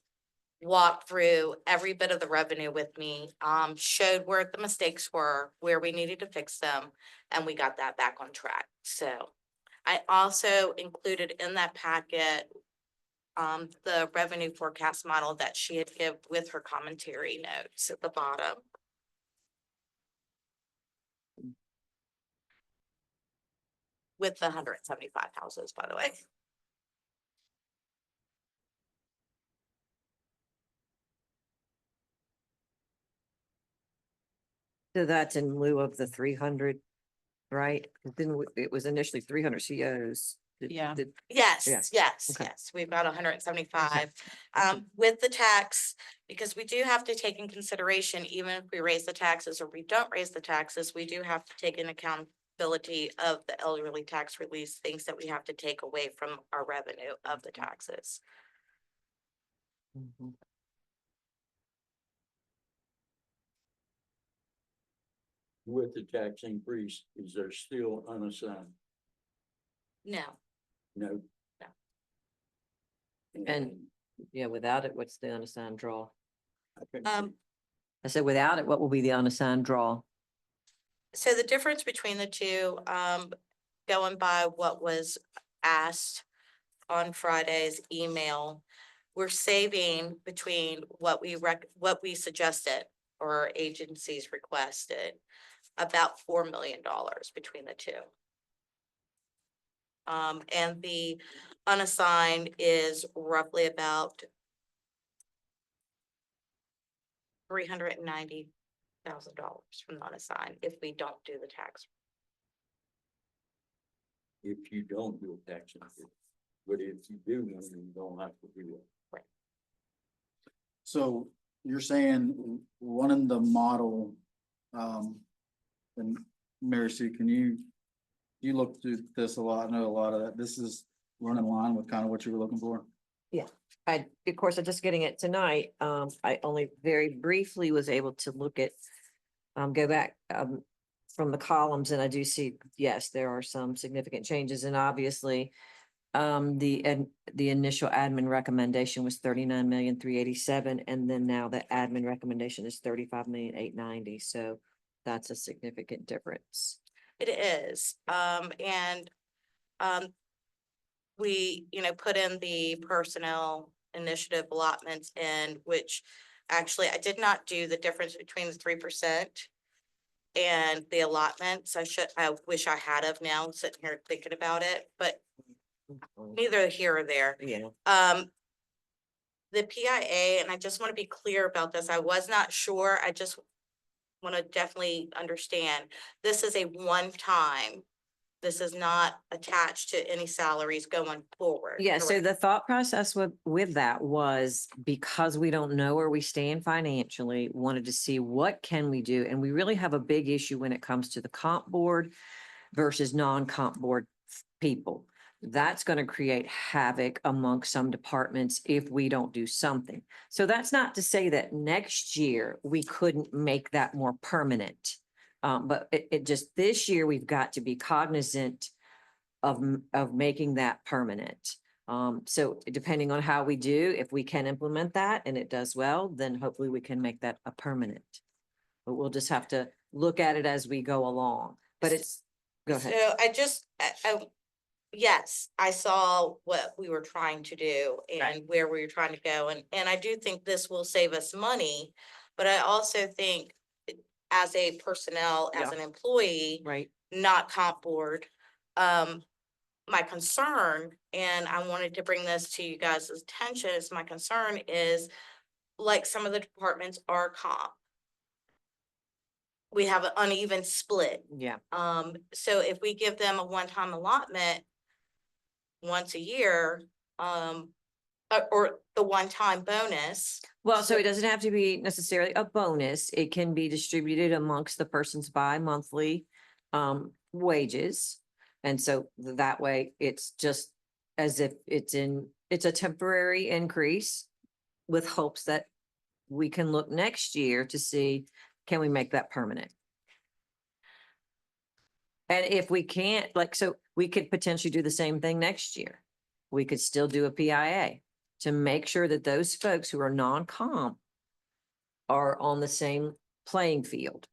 walked through every bit of the revenue with me, showed where the mistakes were, where we needed to fix them, and we got that back on track. So I also included in that packet the revenue forecast model that she had give with her commentary notes at the bottom. With the 175 houses, by the way. So that's in lieu of the 300, right? It was initially 300 COs. Yeah. Yes, Yeah. yes, Okay. yes. We've got 175. With the tax, because we do have to take in consideration, even if we raise the taxes or we don't raise the taxes, we do have to take in accountability of the elderly tax release, things that we have to take away from our revenue of the taxes. Mhm. With the tax increase, is there still unassigned? No, No. No. And- Yeah, without it, what's the unassigned draw? I couldn't um, I said, without it, what will be the unassigned draw? so the difference between the two, going by what was asked on Friday's email, we're saving between what what we suggested or our agencies requested, about $4 million between the two. And the unassigned is roughly about $390,000 from the unassigned if we don't do the tax. If you don't do a tax increase, but if you do, then you don't have to do it. So you're saying running the model, and Mary Sue, you looked through this a lot, know a lot of that. This is running in line with kind of what you were looking for? Of course, I'm just getting it tonight. I only very briefly was able to look at, go back, from the columns, and I do see, yes, there are some significant changes, and obviously, the initial admin recommendation was 39,387,000, and then now the admin recommendation is 35,890,000. So that's a significant difference. It is, and, we, put in the personnel initiative allotments in which actually I did not do the difference between the 3% and the allotments. I wish I had of now sitting here thinking about it, but neither here or there. Yeah. The PIA, and I just want to be clear about this, I was not sure. I just want to definitely understand, this is a one-time. This is not attached to any salaries going forward. Yeah, so correct? the thought process with that was because we don't know where we stand financially, wanted to see what can we do? And we really have a big issue when it comes to the comp board versus non-comp board people. That's going to create havoc amongst some departments if we don't do something. So that's not to say that next year we couldn't make that more permanent. But it just, this year, we've got to be cognizant of making that permanent. So depending on how we do, if we can implement that and it does well, then hopefully we can make that a permanent. But we'll just have to look at it as we go along, but go ahead. So yes, I saw what we were trying to do and where we were trying to go. And I do think this will save us money, but I also think as a personnel, as Yeah. an employee, Right. not comp board, my concern, and I wanted to bring this to you guys' attention, is my concern is like some of the departments are comp. We have an uneven split. Yeah. So if we give them a one-time allotment once a year, or the one-time bonus. Well, so it doesn't have to be necessarily a bonus. It can be distributed amongst the person's bi-monthly wages. And so that way it's just as if it's a temporary increase with hopes that we can look next year to see, can we make that permanent? And if we can't, so we could potentially do the same thing next year. we could still do a PIA to make sure that those folks who are non-comp are on the same playing field.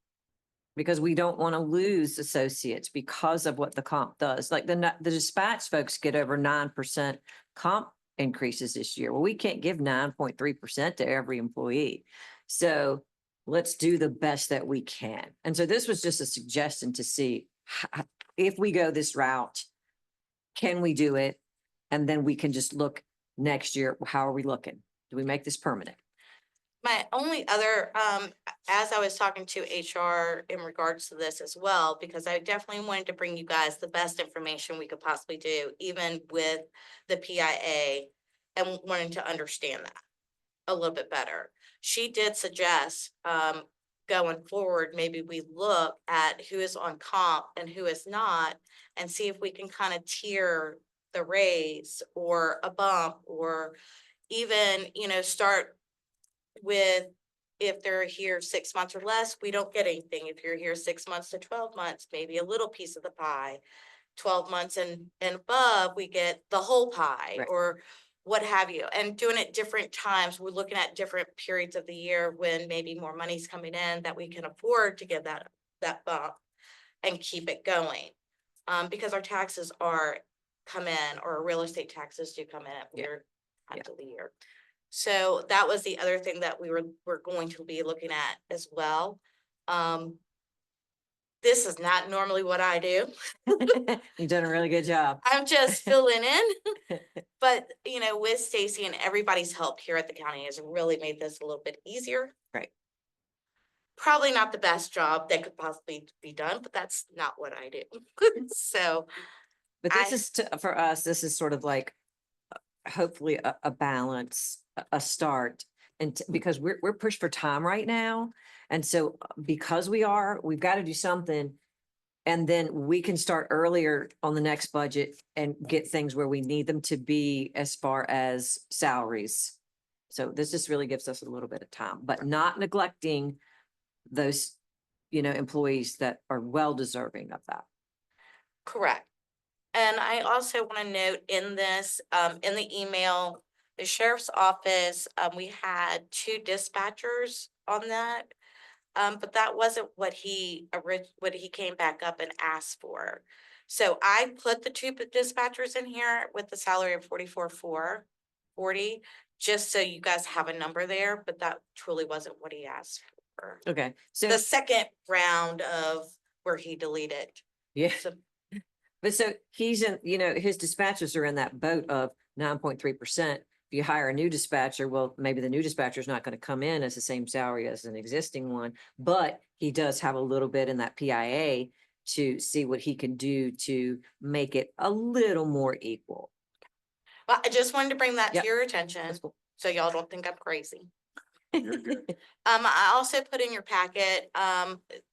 Because we don't want to lose associates because of what the comp does. Like the dispatch folks get over 9% comp increases this year. Well, we can't give 9.3% to every employee. So let's do the best that we can. And so this was just a suggestion to see if we go this route, can we do it? And then we can just look next year, how are we looking? Do we make this permanent? My only other, as I was talking to HR in regards to this as well, because I definitely wanted to bring you guys the best information we could possibly do, even with the PIA, and wanting to understand that a little bit better. She did suggest, going forward, maybe we look at who is on comp and who is not, and see if we can kind of tier the raise or a bump, or even, start with, if they're here 6 months or less, we don't get anything. If you're here 6 months to 12 months, maybe a little piece of the pie. 12 months and above, we get the whole pie, Right. or what have you. And doing it different times, we're looking at different periods of the year when maybe more money's coming in that we can afford to give that bump and keep it going. Because our taxes come in, or our real estate taxes do come in at weird times of the year. So that was the other thing that we're going to be looking at as well. This is not normally what I do. You've done a really good job. I'm just filling in. But, with Stacy and everybody's help here at the county has really made this a little bit easier. Right. Probably not the best job that could possibly be done, but that's not what I do. So, But this is for us, this is sort of like hopefully a balance, a start. And because we're pushed for time right now. And so because we've got to do something. And then we can start earlier on the next budget and get things where we need them to be as far as salaries. So this just really gives us a little bit of time, but not neglecting those, employees that are well deserving of that. correct. And I also want to note in this, in the email, the sheriff's office, we had 2 dispatchers on that. But that wasn't what he came back up and asked for. So I put the 2 dispatchers in here with the salary of 44,440, just so you guys have a number there, but that truly wasn't what he asked for. Okay. So, The second round of where he deleted. yeah. So But so he's in, his dispatchers are in that boat of 9.3%. If you hire a new dispatcher, well, maybe the new dispatcher is not going to come in as the same salary as an existing one, but he does have a little bit in that PIA to see what he can do to make it a little more equal. well, I just wanted to bring that Yep. to your attention, That's cool. so y'all don't think I'm crazy. You're good. I also put in your packet,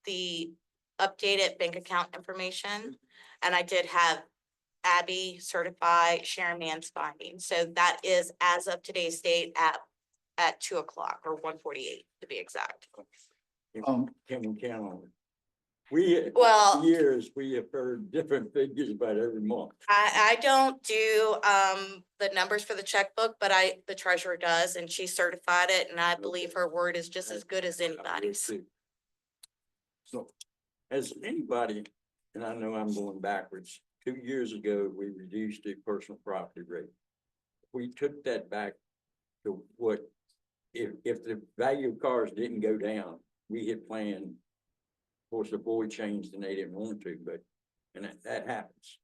the updated bank account information. And I did have Abby certify Sharon Mann's findings. So that is as of today's date at 2 o'clock or 1:48 to be exact. Um, Can we count on it? We, Well- for years, we have heard different figures about every month. I don't do, the numbers for the checkbook, but the treasurer does, and she certified it, and I believe her word is just as good as anybody's. So, has anybody, and I know I'm going backwards, 2 years ago, we reduced the personal property rate. We took that back to what, if the value of cars didn't go down, we had planned. Of course, the board changed and they didn't want to, but, and that happens.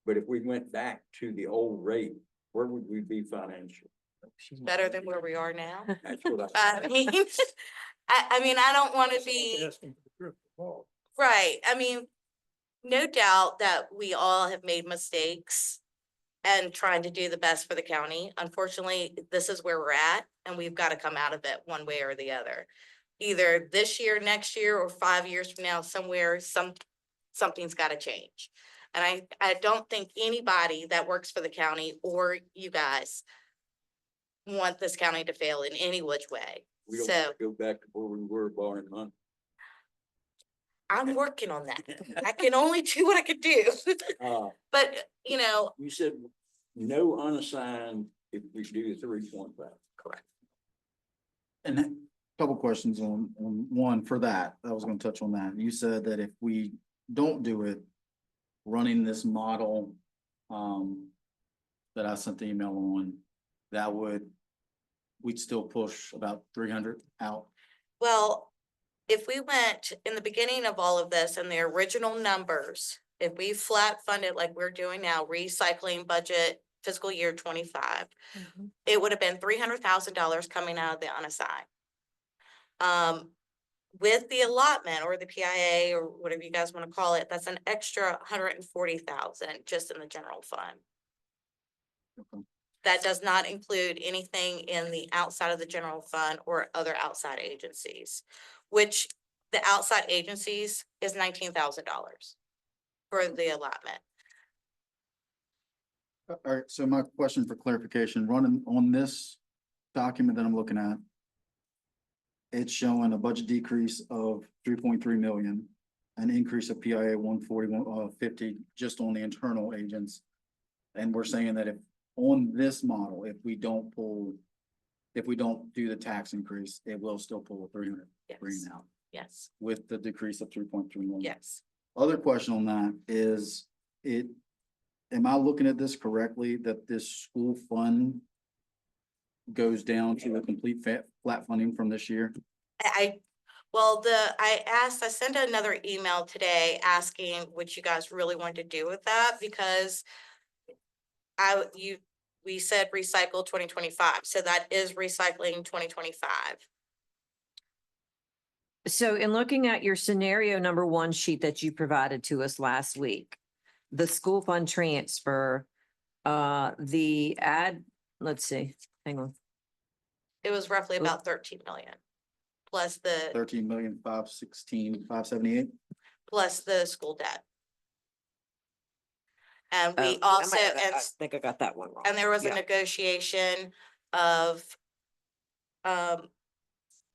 But if we went back to the old rate, where would we be financially? Better than where we are now. That's what I mean, I mean, I don't want to be. Right. I mean, no doubt that we all have made mistakes and trying to do the best for the county. Unfortunately, this is where we're at, and we've got to come out of it one way or the other. Either this year, next year, or 5 years from now, something's got to change. And I don't think anybody that works for the county or you guys want this county to fail in any which way. We don't So want to go back to where we were borrowing money. I'm working on that. I can only do what I can do. Uh, But, you said no unassigned if we do 3.5. Correct. And a couple questions on one for that. I was gonna touch on that. You said that if we don't do it, running this model, that I sent the email on, we'd still push about 300 out. Well, if we went in the beginning of all of this and the original numbers, if we flat funded like we're doing now, recycling budget fiscal year 25, it would have been $300,000 coming out of the unassigned. With the allotment or the PIA or whatever you guys want to call it, that's an extra 140,000 just in the general fund. Okay. That does not include anything in the outside of the general fund or other outside agencies, which the outside agencies is $19,000 for the allotment. All right, so my question for clarification, running on this document that I'm looking at, it's showing a budget decrease of 3.3 million, an increase of PIA 140, 50 just on the internal agents. And we're saying that if on this model, if we don't do the tax increase, it will still pull a 300 Yes, out yes, with the decrease of 3.3 million. yes. Other question on that is, am I looking at this correctly, that this school fund goes down to a complete flat funding from this year? I sent another email today asking what you guys really wanted to do with that because we said recycle 2025, so that is recycling 2025. So in looking at your scenario number one sheet that you provided to us last week, the school fund transfer, let's see, hang on. It was roughly about 13 million. Plus the 13,516,578. plus the school debt. And we Oh, also, I think I got that one wrong. and there was a Yeah. negotiation of,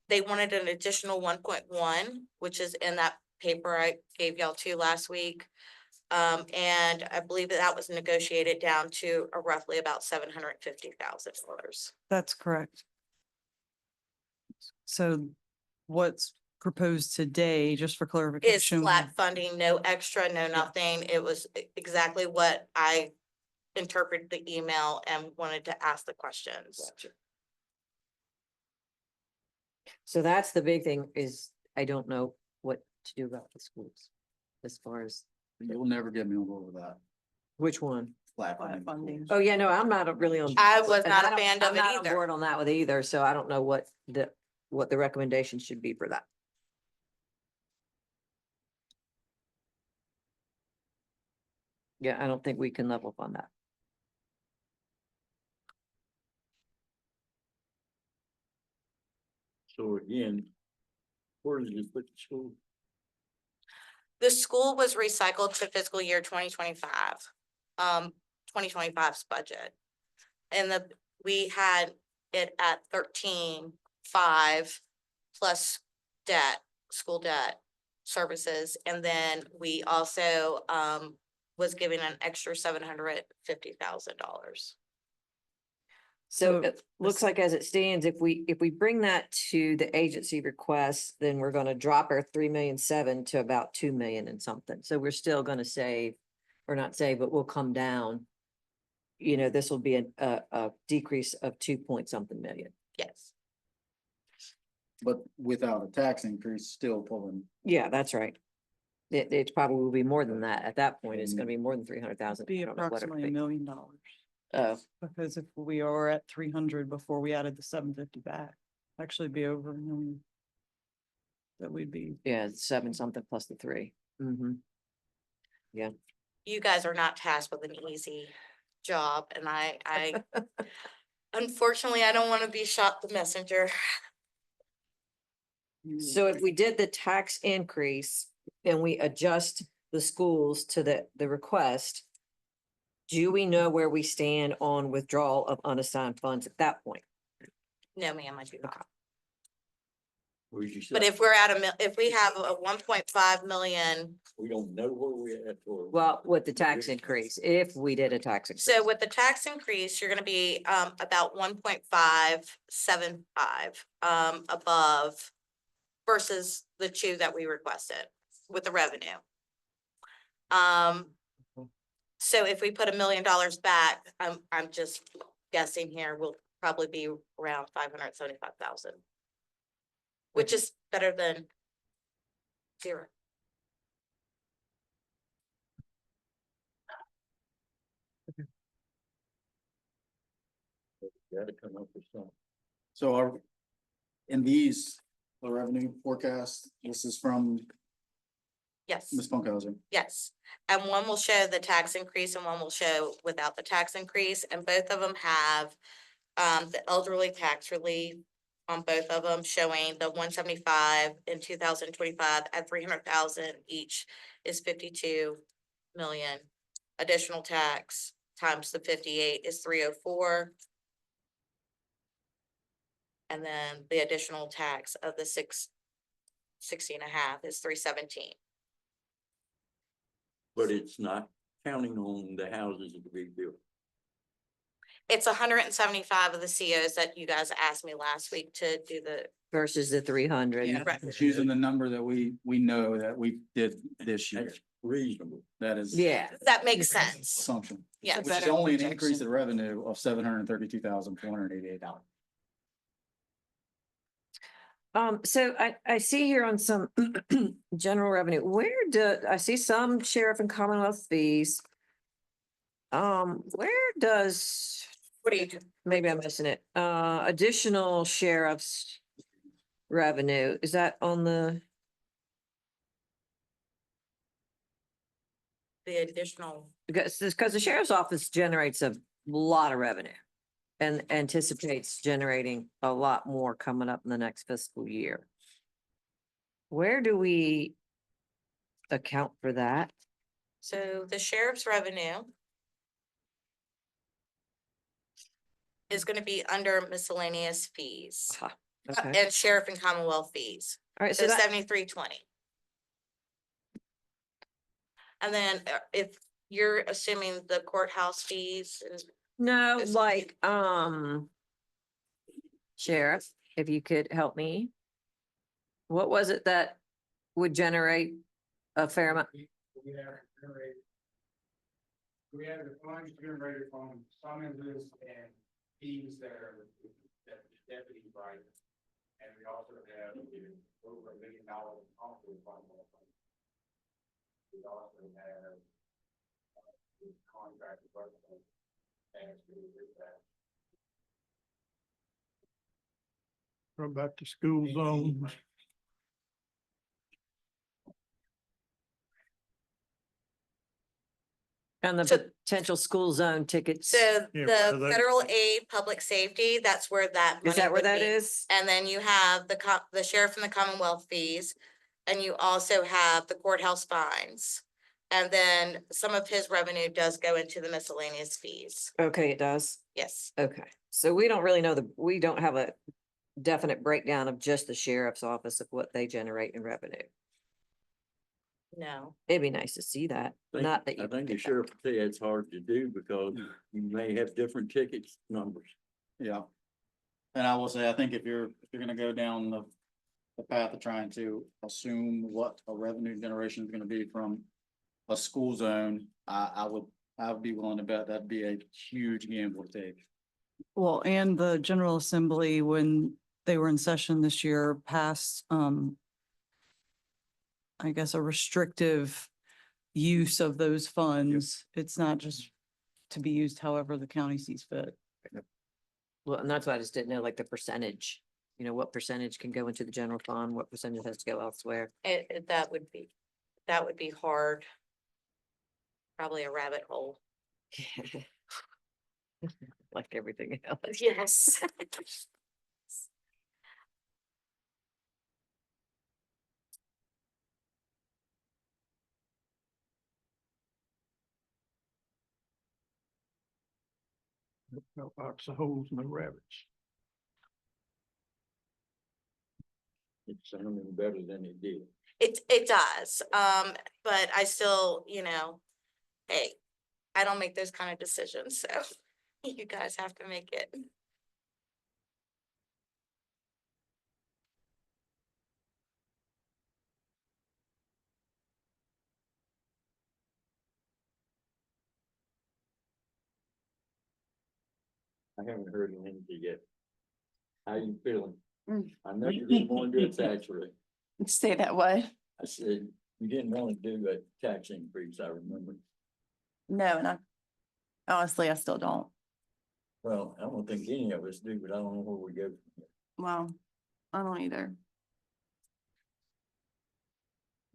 they wanted an additional 1.1, which is in that paper I gave y'all to last week. And I believe that was negotiated down to roughly about $750,000. That's correct. So what's proposed today, just for Is clarification? flat funding, no extra, no nothing. It was exactly what I interpreted the email and wanted to ask the questions. Gotcha. So that's the big thing is I don't know what to do about the schools as far as You'll never get me on board with that. which one. Flat Flat funding. Oh, yeah, no, I'm not really on. I was and not a don't- fan of I'm it not on either. board on that with either, so I don't know what the recommendation should be for that. Yeah, I don't think we can level fund that. So again, where did you put the school? The school was recycled to fiscal year 2025, 2025's budget. And we had it at 13.5 plus debt, school debt services. And then we also, was given an extra $750,000. So So it looks like as it stands, if we bring that to the agency request, then we're gonna drop our 3,000,007 to about 2 million and something. So we're still gonna save, or not save, but we'll come down. You know, this will be a decrease of 2 point something million. Yes. But without a tax increase, still pulling. Yeah, that's right. It probably will be more than that. At that point, it's gonna be more than 300,000. Be approximately $1 million. Oh, Because if we are at 300 before we added the 750 back, actually be over $1 million. That we'd be. yeah, it's 7 something plus the 3. Mm-hmm. You guys are not tasked with an easy job and I unfortunately, I don't want to be shot the messenger. So if we did the tax increase and we adjust the schools to the request, do we know where we stand on withdrawal of unassigned funds at that point? No, ma'am, I do not. What did you say? But if we're at if we have a 1.5 million, We don't know where we're at for. Well, with the tax increase, if we did a tax increase. so with the tax increase, you're gonna be about 1.575 above versus the two that we requested with the revenue. So if we put $1 million back, I'm just guessing here, we'll probably be around 575,000. Which is better than zero. Gotta come up with something. So are, in these, the revenue forecast, this is from Yes, Ms. Funkhauser. yes. And one will show the tax increase and one will show without the tax increase. And both of them have the elderly tax relief on both of them, showing the 175 in 2025 at 300,000 each is 52 million. Additional tax times the 58 is 304. And then the additional tax of the 60 and a half is 317. But it's not counting on the houses to be built. It's 175 of the COs that you guys asked me last week to do the, Versus the 300. Yeah. right. It's using the number that we know that we did this year. That's reasonable. That is. Yeah, That makes sense. Assumption. Yeah. It's a Which is better only an projection. increase in revenue of $732,488. So I see here on some general revenue, I see some sheriff and commonwealth fees. Where does, What do you do? maybe I'm missing it, additional sheriff's revenue, is that on the, The additional, because the sheriff's office generates a lot of revenue and anticipates generating a lot more coming up in the next fiscal year. Where do we account for that? so the sheriff's revenue is gonna be under miscellaneous fees Ah, Okay, and sheriff and commonwealth fees. all right, So so that, 7320. And then if you're assuming the courthouse fees is no, It's- like, sheriff, if you could help me. What was it that would generate a fair amount? We have the funds generated from summonses and fees that are, that the deputy write. And we also have over $1 million in conflict fund. We also have contract department. And with that. From back to school zones. And the So- potential school zone tickets? so Yeah, the so that- federal aid, public safety, that's where that money Is that where would that be. is? And then you have the sheriff and the commonwealth fees, and you also have the courthouse fines. And then some of his revenue does go into the miscellaneous fees. Okay, it does. Yes, Okay, so we don't really know we don't have a definite breakdown of just the sheriff's office of what they generate in revenue. no, It'd be nice to see that, not that I you. think the sheriff would say it's hard to do because you may have different tickets numbers. Yeah. And I will say, I think if you're gonna go down the path of trying to assume what a revenue generation is gonna be from a school zone, I would be willing to bet that'd be a huge gamble to take. Well, and the General Assembly, when they were in session this year, passed, I guess, a restrictive use of those funds. It's not just to be used however the county sees fit. Well, and that's why I just didn't know like the percentage, what percentage can go into the general fund, what percentage has to go elsewhere. that would be hard. Probably a rabbit hole. Like everything else. Yes. No lots of holes, no rabbits. It's sounding better than it did. It does, but I still, hey, I don't make those kind of decisions, so you guys have to make it. I haven't heard anything yet. How you feeling? Mm. I know you didn't want to do a tax rate. Say that what? I said, you didn't want to do a tax increase, I remember. No, and honestly, I still don't. Well, I don't think any of us do, but I don't know where we go. from here. Well, I don't either.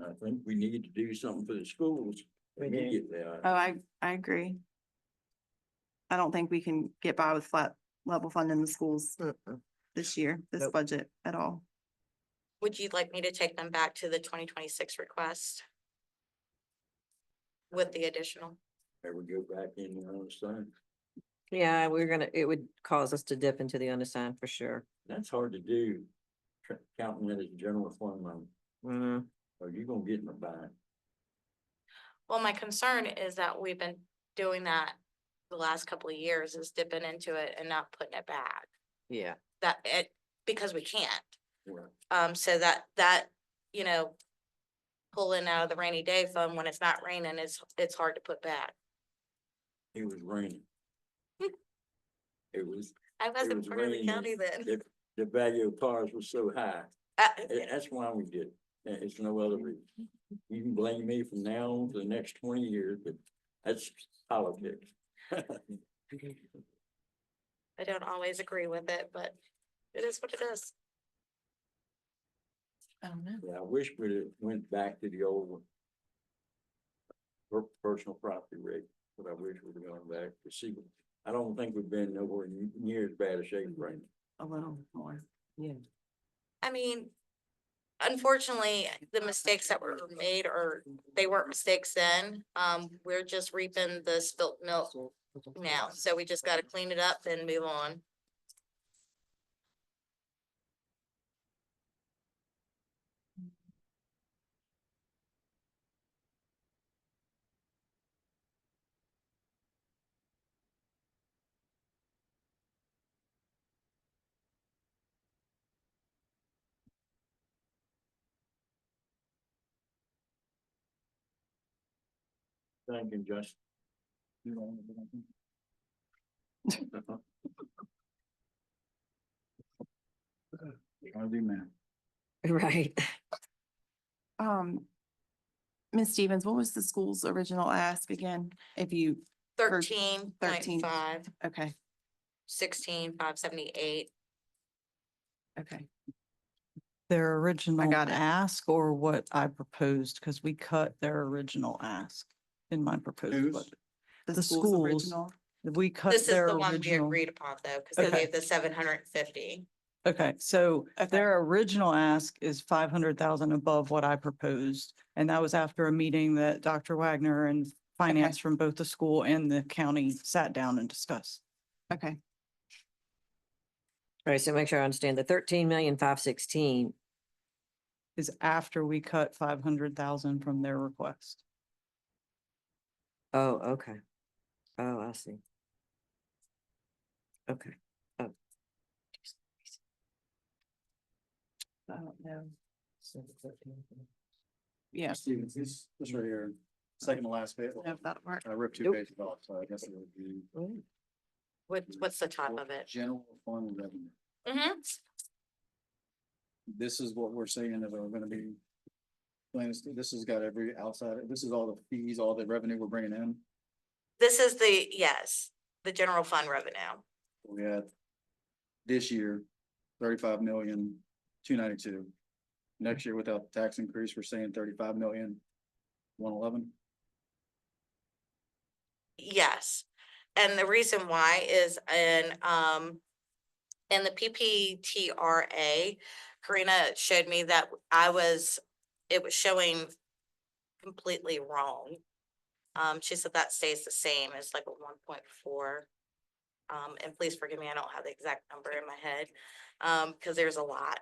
I think we need to do something for the schools We do. immediately. Oh, I agree. I don't think we can get by with flat level funding the schools this year, this Nope. budget at all. Would you like me to take them back to the 2026 request? With the additional? Ever go back in the other side? Yeah, it would cause us to dip into the unassigned for sure. That's hard to do, counting it as general fund money. Mhm. Or you gonna get in the bind. Well, my concern is that we've been doing that the last couple of years, is dipping into it and not putting it back. Yeah, Because we can't. Right. So that, pulling out of the rainy day fund when it's not raining, it's hard to put back. It was raining. It was, I it wasn't was part of the raining. county then. The value of cars was so high. Uh, That's why we did it. It's no other reason. You can blame me from now on for the next 20 years, but that's politics. I don't always agree with it, but it is what it is. I don't know. Yeah, I wish we'd have went back to the old personal property rate, but I wish we'd have gone back to see. I don't think we've been nowhere near as bad a shape right now. A little more. yeah. I mean, unfortunately, the mistakes that were made, or they weren't mistakes then, we're just reaping the spilt milk now. So we just gotta clean it up and move on. Thank you, Justin. I'll do math. Right. Ms. Stevens, what was the school's original ask again? If you, 13.95, okay, 16,578. okay. Their original got it. ask or what I proposed, because we cut their original ask in my proposed Whose? budget. The The school's schools. original. We cut This is their the one we original. agreed upon though, because they Okay. gave the 750. Okay, so Okay. their original ask is 500,000 above what I proposed. And that was after a meeting that Dr. Wagner and finance from both the school and the county sat down and discussed. Okay, All right, so make sure I understand the 13,516. Is after we cut 500,000 from their request. Oh, okay. Oh, I see. Okay. Oh. I don't know. Yeah, Stevens, this right here, second to last page. if that worked. I ripped two Nope. pages off, so I guess it would be. What's the top of it? General fund revenue. Mm-hmm. This is what we're saying that we're gonna be. This has got every outside, this is all the fees, all the revenue we're bringing in. This is the general fund revenue. We had this year, 35,292,000. Next year without the tax increase, we're saying 35,111,000. Yes. And the reason why is in the PPTRA, Karina showed me that it was showing completely wrong. She said that stays the same. It's like a 1.4. And please forgive me, I don't have the exact number in my head, because there's a lot.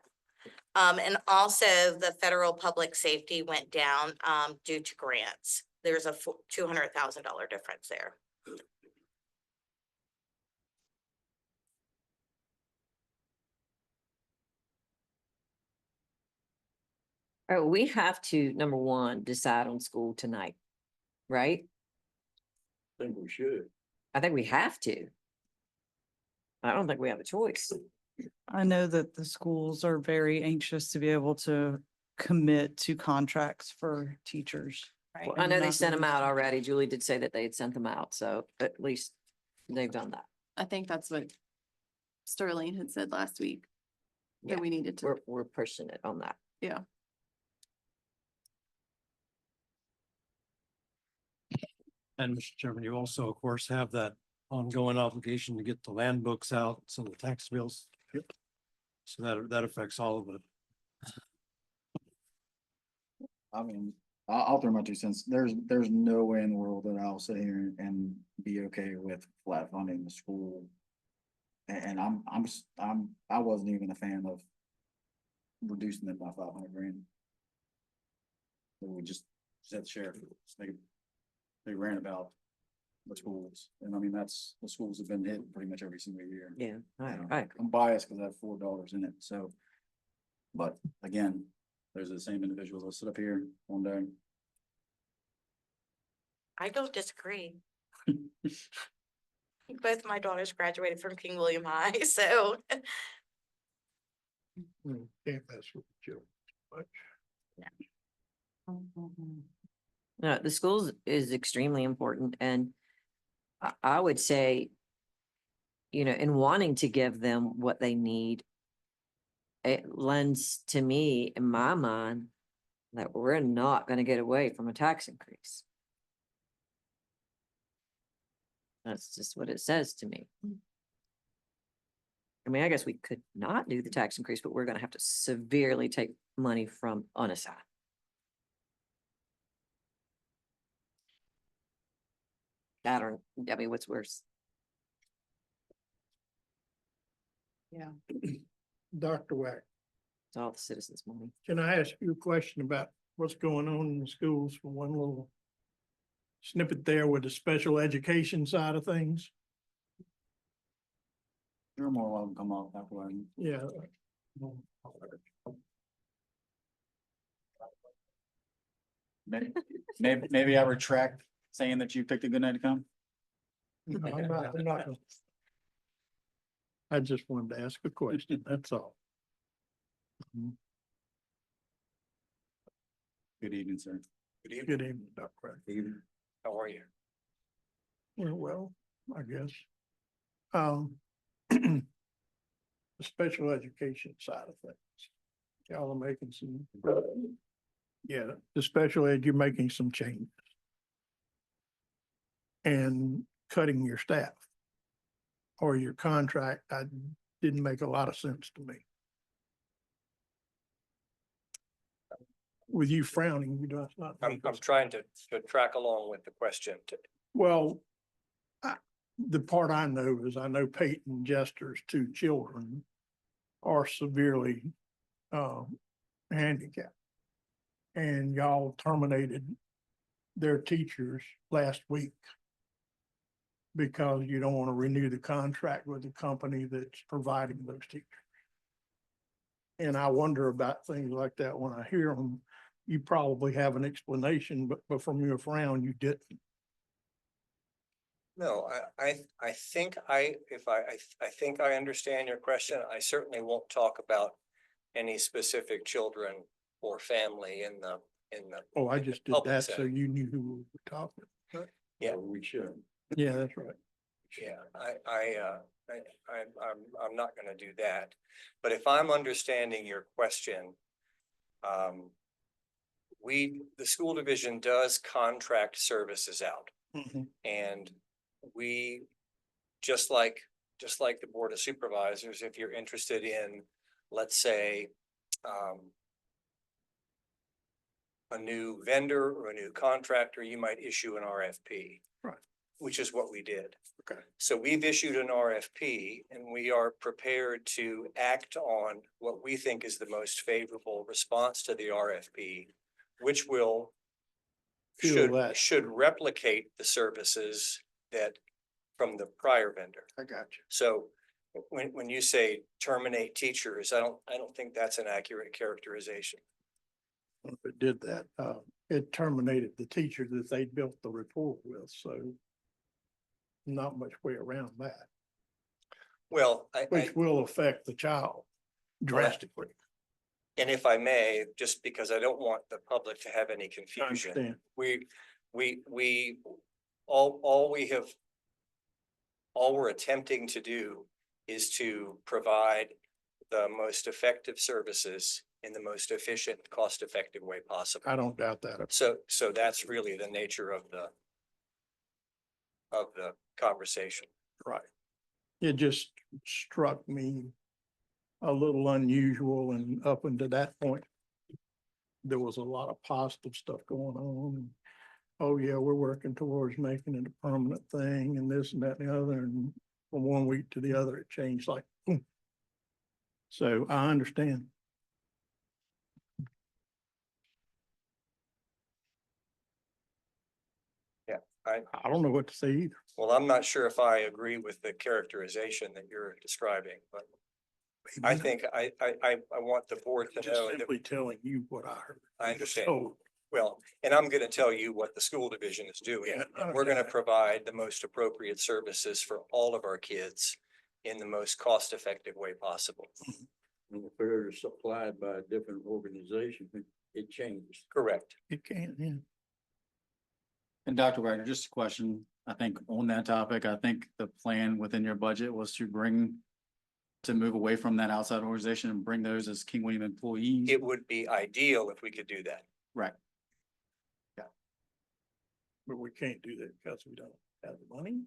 And also the federal public safety went down, due to grants. There's a $200,000 difference there. All right, we have to, number one, decide on school tonight, right? I think we should. I think we have to. I don't think we have a choice. I know that the schools are very anxious to be able to commit to contracts for teachers. Right. Well, I know they not sent them really- out already. Julie did say that they had sent them out, so at least they've done that. I think that's what Sterling had said last week. Yeah, That we needed to, we're pushing it on that. yeah. And Mr. Chairman, you also, of course, have that ongoing obligation to get the land books out, so the tax bills. Yep. So that affects all of it. I mean, I'll throw my 2 cents. There's no way in the world that I'll sit here and be okay with flat funding the school. And I wasn't even a fan of reducing them by 500 grand. So we just said the sheriff, they ran about the schools. And I mean, the schools have been hit pretty much every single year. Yeah, You know, I agree. I'm biased because I have $4 in it, so. But again, there's the same individuals that sit up here one day. I don't disagree. Both my daughters graduated from King William High, so. Can't mess with the children much. No, the schools is extremely important and I would say, you know, in wanting to give them what they need, it lends to me, in my mind, that we're not gonna get away from a tax increase. That's just what it says to me. I mean, I guess we could not do the tax increase, but we're gonna have to severely take money from unassigned. I mean, what's worse? Yeah. Dr. Wack, It's all the citizens' money. can I ask you a question about what's going on in the schools for one little snippet there with the special education side of things? You're more welcome to come up that way. Yeah. Maybe I retract saying that you picked a good night to come. No, I'm not gonna. I just wanted to ask a question, that's all. Good evening, sir. Good evening. Good evening, Dr. Wack. How are you? Well, I guess. The special education side of things. Y'all are making some. Yeah, the special ed, you're making some changes. And cutting your staff. Or your contract, I didn't make a lot of sense to me. With you frowning, you know, it's not. I'm trying to track along with the question. Well, the part I know is I know Peyton Jester's 2 children are severely handicapped. And y'all terminated their teachers last week because you don't want to renew the contract with the company that's providing those teachers. And I wonder about things like that when I hear them. You probably have an explanation, but from your frown, you didn't. No, I think I think I understand your question. I certainly won't talk about any specific children or family in the. Oh, I just did public that so setting. you knew who we were talking. Yeah. We should. Yeah, that's right. Yeah, I'm not gonna do that, but if I'm understanding your question. The school division does contract services out. Mhm. And we, just like the Board of Supervisors, if you're interested in, let's say, a new vendor or a new contractor, you might issue an RFP. Right. which is what we did. Okay. So we've issued an RFP and we are prepared to act on what we think is the most favorable response to the RFP, which will should replicate the services that from the prior vendor. I got you. So when you say terminate teachers, I don't think that's an accurate characterization. If it did that, it terminated the teacher that they built the report with, so not much way around that, Well, which will affect the child drastically. and if I may, just because I don't want the public to have any I confusion, understand. all we're attempting to do is to provide the most effective services in the most efficient, cost-effective way possible. I don't doubt that. So that's really the nature of the conversation. Right. It just struck me a little unusual, and up until that point, there was a lot of positive stuff going on. Oh, yeah, we're working towards making it a permanent thing and this and that and the other, and from one week to the other, it changed like, boom. So I understand. I don't know what to say either. Well, I'm not sure if I agree with the characterization that you're describing, but I think I want the board to Just know that, simply telling you what I heard. I understand. So, well, and I'm gonna tell you what the school division is doing. Yeah, We're gonna okay. provide the most appropriate services for all of our kids in the most cost-effective way possible. And if they're supplied by a different organization, it changes. Correct. it can, yeah. And Dr. Wagner, just a question, I think on that topic, I think the plan within your budget was to move away from that outside organization and bring those as King William employees. It would be ideal if we could do that. Right. But we can't do that because we don't have the money,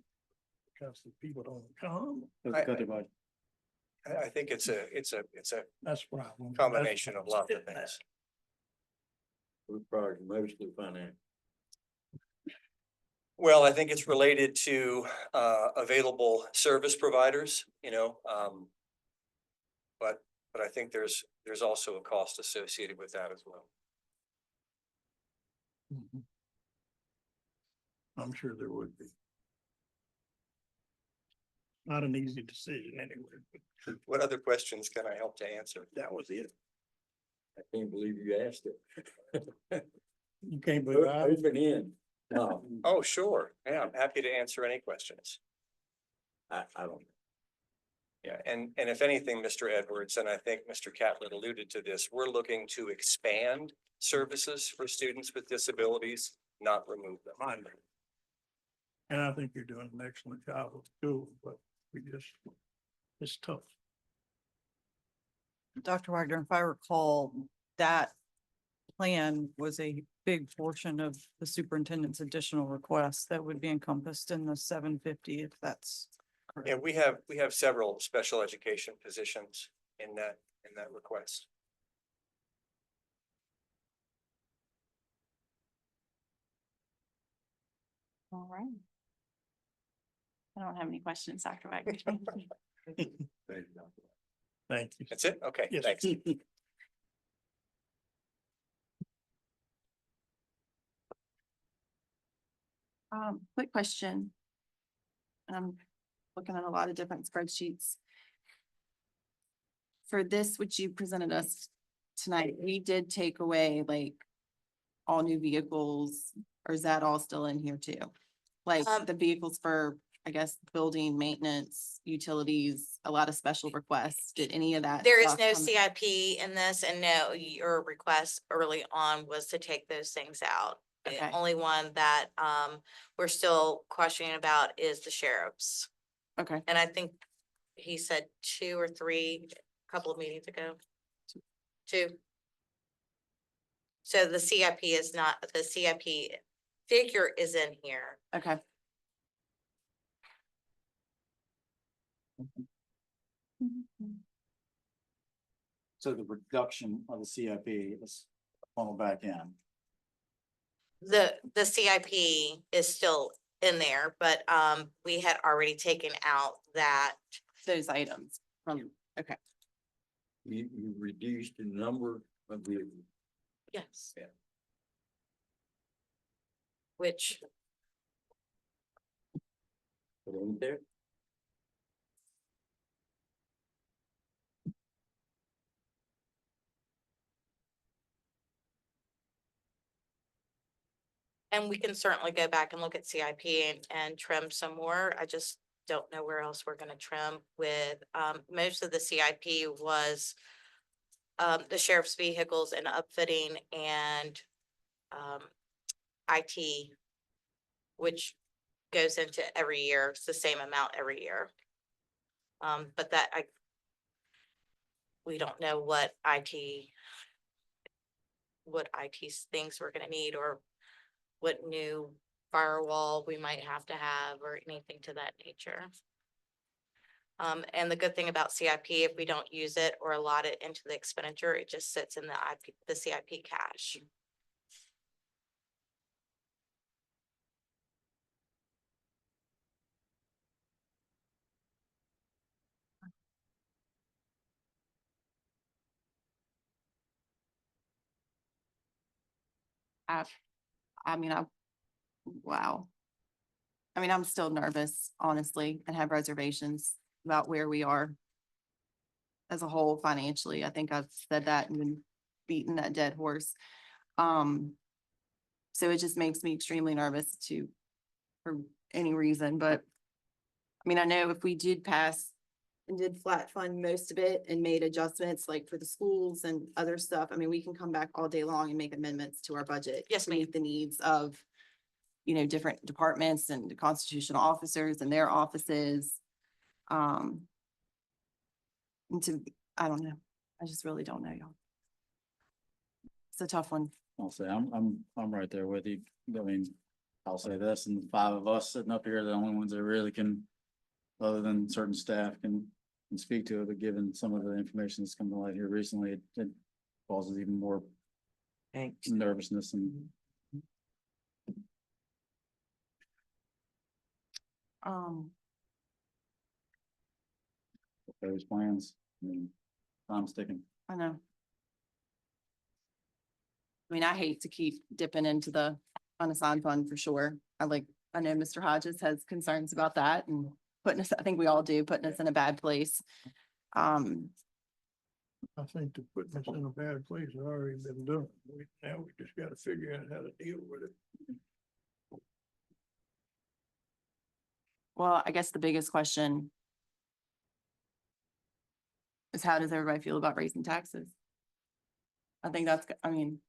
because the people don't come. Let's cut their budget. I think it's a That's what I want. combination of lots of things. We probably mostly finance. Well, I think it's related to available service providers, but I think there's also a cost associated with that as well. Mhm. I'm sure there would be. Not an easy decision anyway, but What other questions can I help to answer? that was it. I can't believe you asked it. You can't believe I, Open in. No, Oh, sure. Yeah, I'm happy to answer any questions. I don't. Yeah, and if anything, Mr. Edwards, and I think Mr. Catlett alluded to this, we're looking to expand services for students with disabilities, not remove them. I know. And I think you're doing an excellent job with school, but it's tough. Dr. Wagner, if I recall, that plan was a big portion of the superintendent's additional requests that would be encompassed in the 750, if that's correct. Yeah, we have several special education positions in that request. All right. I don't have any questions, Dr. Wagner. Thank you. Thank you. That's it? Okay, Yes. thanks. Quick question. I'm looking at a lot of different spreadsheets. For this, which you presented us tonight, we did take away like all new vehicles, or is that all still in here too? Like the vehicles for, I guess, building, maintenance, utilities, a lot of special requests. Did any of that? There is stuff no come- CIP in this, and no, your request early on was to take those things out. The Okay. only one that we're still questioning about is the sheriff's. Okay, And I think he said 2 or 3, a couple of meetings ago. 2. So the CIP is not, the CIP figure is in here. okay. So the reduction of the CIP is funneled back in. The CIP is still in there, but we had already taken out that. Those items from, okay. You reduced the number of vehicles. Yes. Yeah. Which, Put in there. and we can certainly go back and look at CIP and trim some more. I just don't know where else we're gonna trim with, most of the CIP was the sheriff's vehicles and upfitting and IT, which goes into every year. It's the same amount every year. But we don't know what IT things we're gonna need or what new firewall we might have to have or anything to that nature. And the good thing about CIP, if we don't use it or allot it into the expenditure, it just sits in the CIP cash. I mean, wow. I mean, I'm still nervous, honestly, and have reservations about where we are as a whole financially. I think I've said that and been beating that dead horse. So it just makes me extremely nervous for any reason, but I mean, I know if we did pass and did flat fund most of it and made adjustments like for the schools and other stuff, I mean, we can come back all day long and make amendments to our budget. Yes, to ma'am. meet the needs of, you know, different departments and constitutional officers and their offices. And I don't know. I just really don't know, y'all. It's a tough one. I'll say, I'm right there with you. I mean, I'll say this, and the five of us sitting up here are the only ones that really can, other than certain staff can speak to it, but given some of the information that's come to light here recently, it causes even more Thanks. nervousness and those plans. I mean, I'm sticking. I know. I mean, I hate to keep dipping into the unassigned fund for sure. I know Mr. Hodges has concerns about that and putting us, I think we all do, putting us in a bad place. I think to putting us in a bad place has already been done. Now we just gotta figure out how to deal with it. Well, I guess the biggest question is how does everybody feel about raising taxes? I think I mean,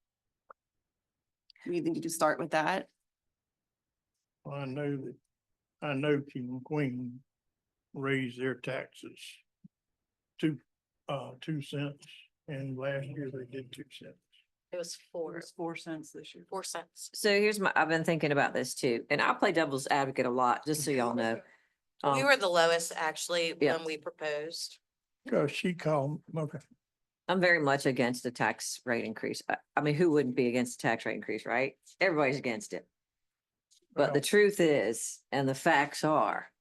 we need to start with that. Well, I know King and Queen raised their taxes 2 cents, and last year they did 2 cents. It was 4 cents this year. 4 cents. So I've been thinking about this too, and I play devil's advocate a lot, just so y'all know. We were the lowest actually yeah. when we proposed. Cause she called, okay. I'm very much against a tax rate increase. I mean, who wouldn't be against a tax rate increase, right? Everybody's against it. But the Well, truth is, and the facts are,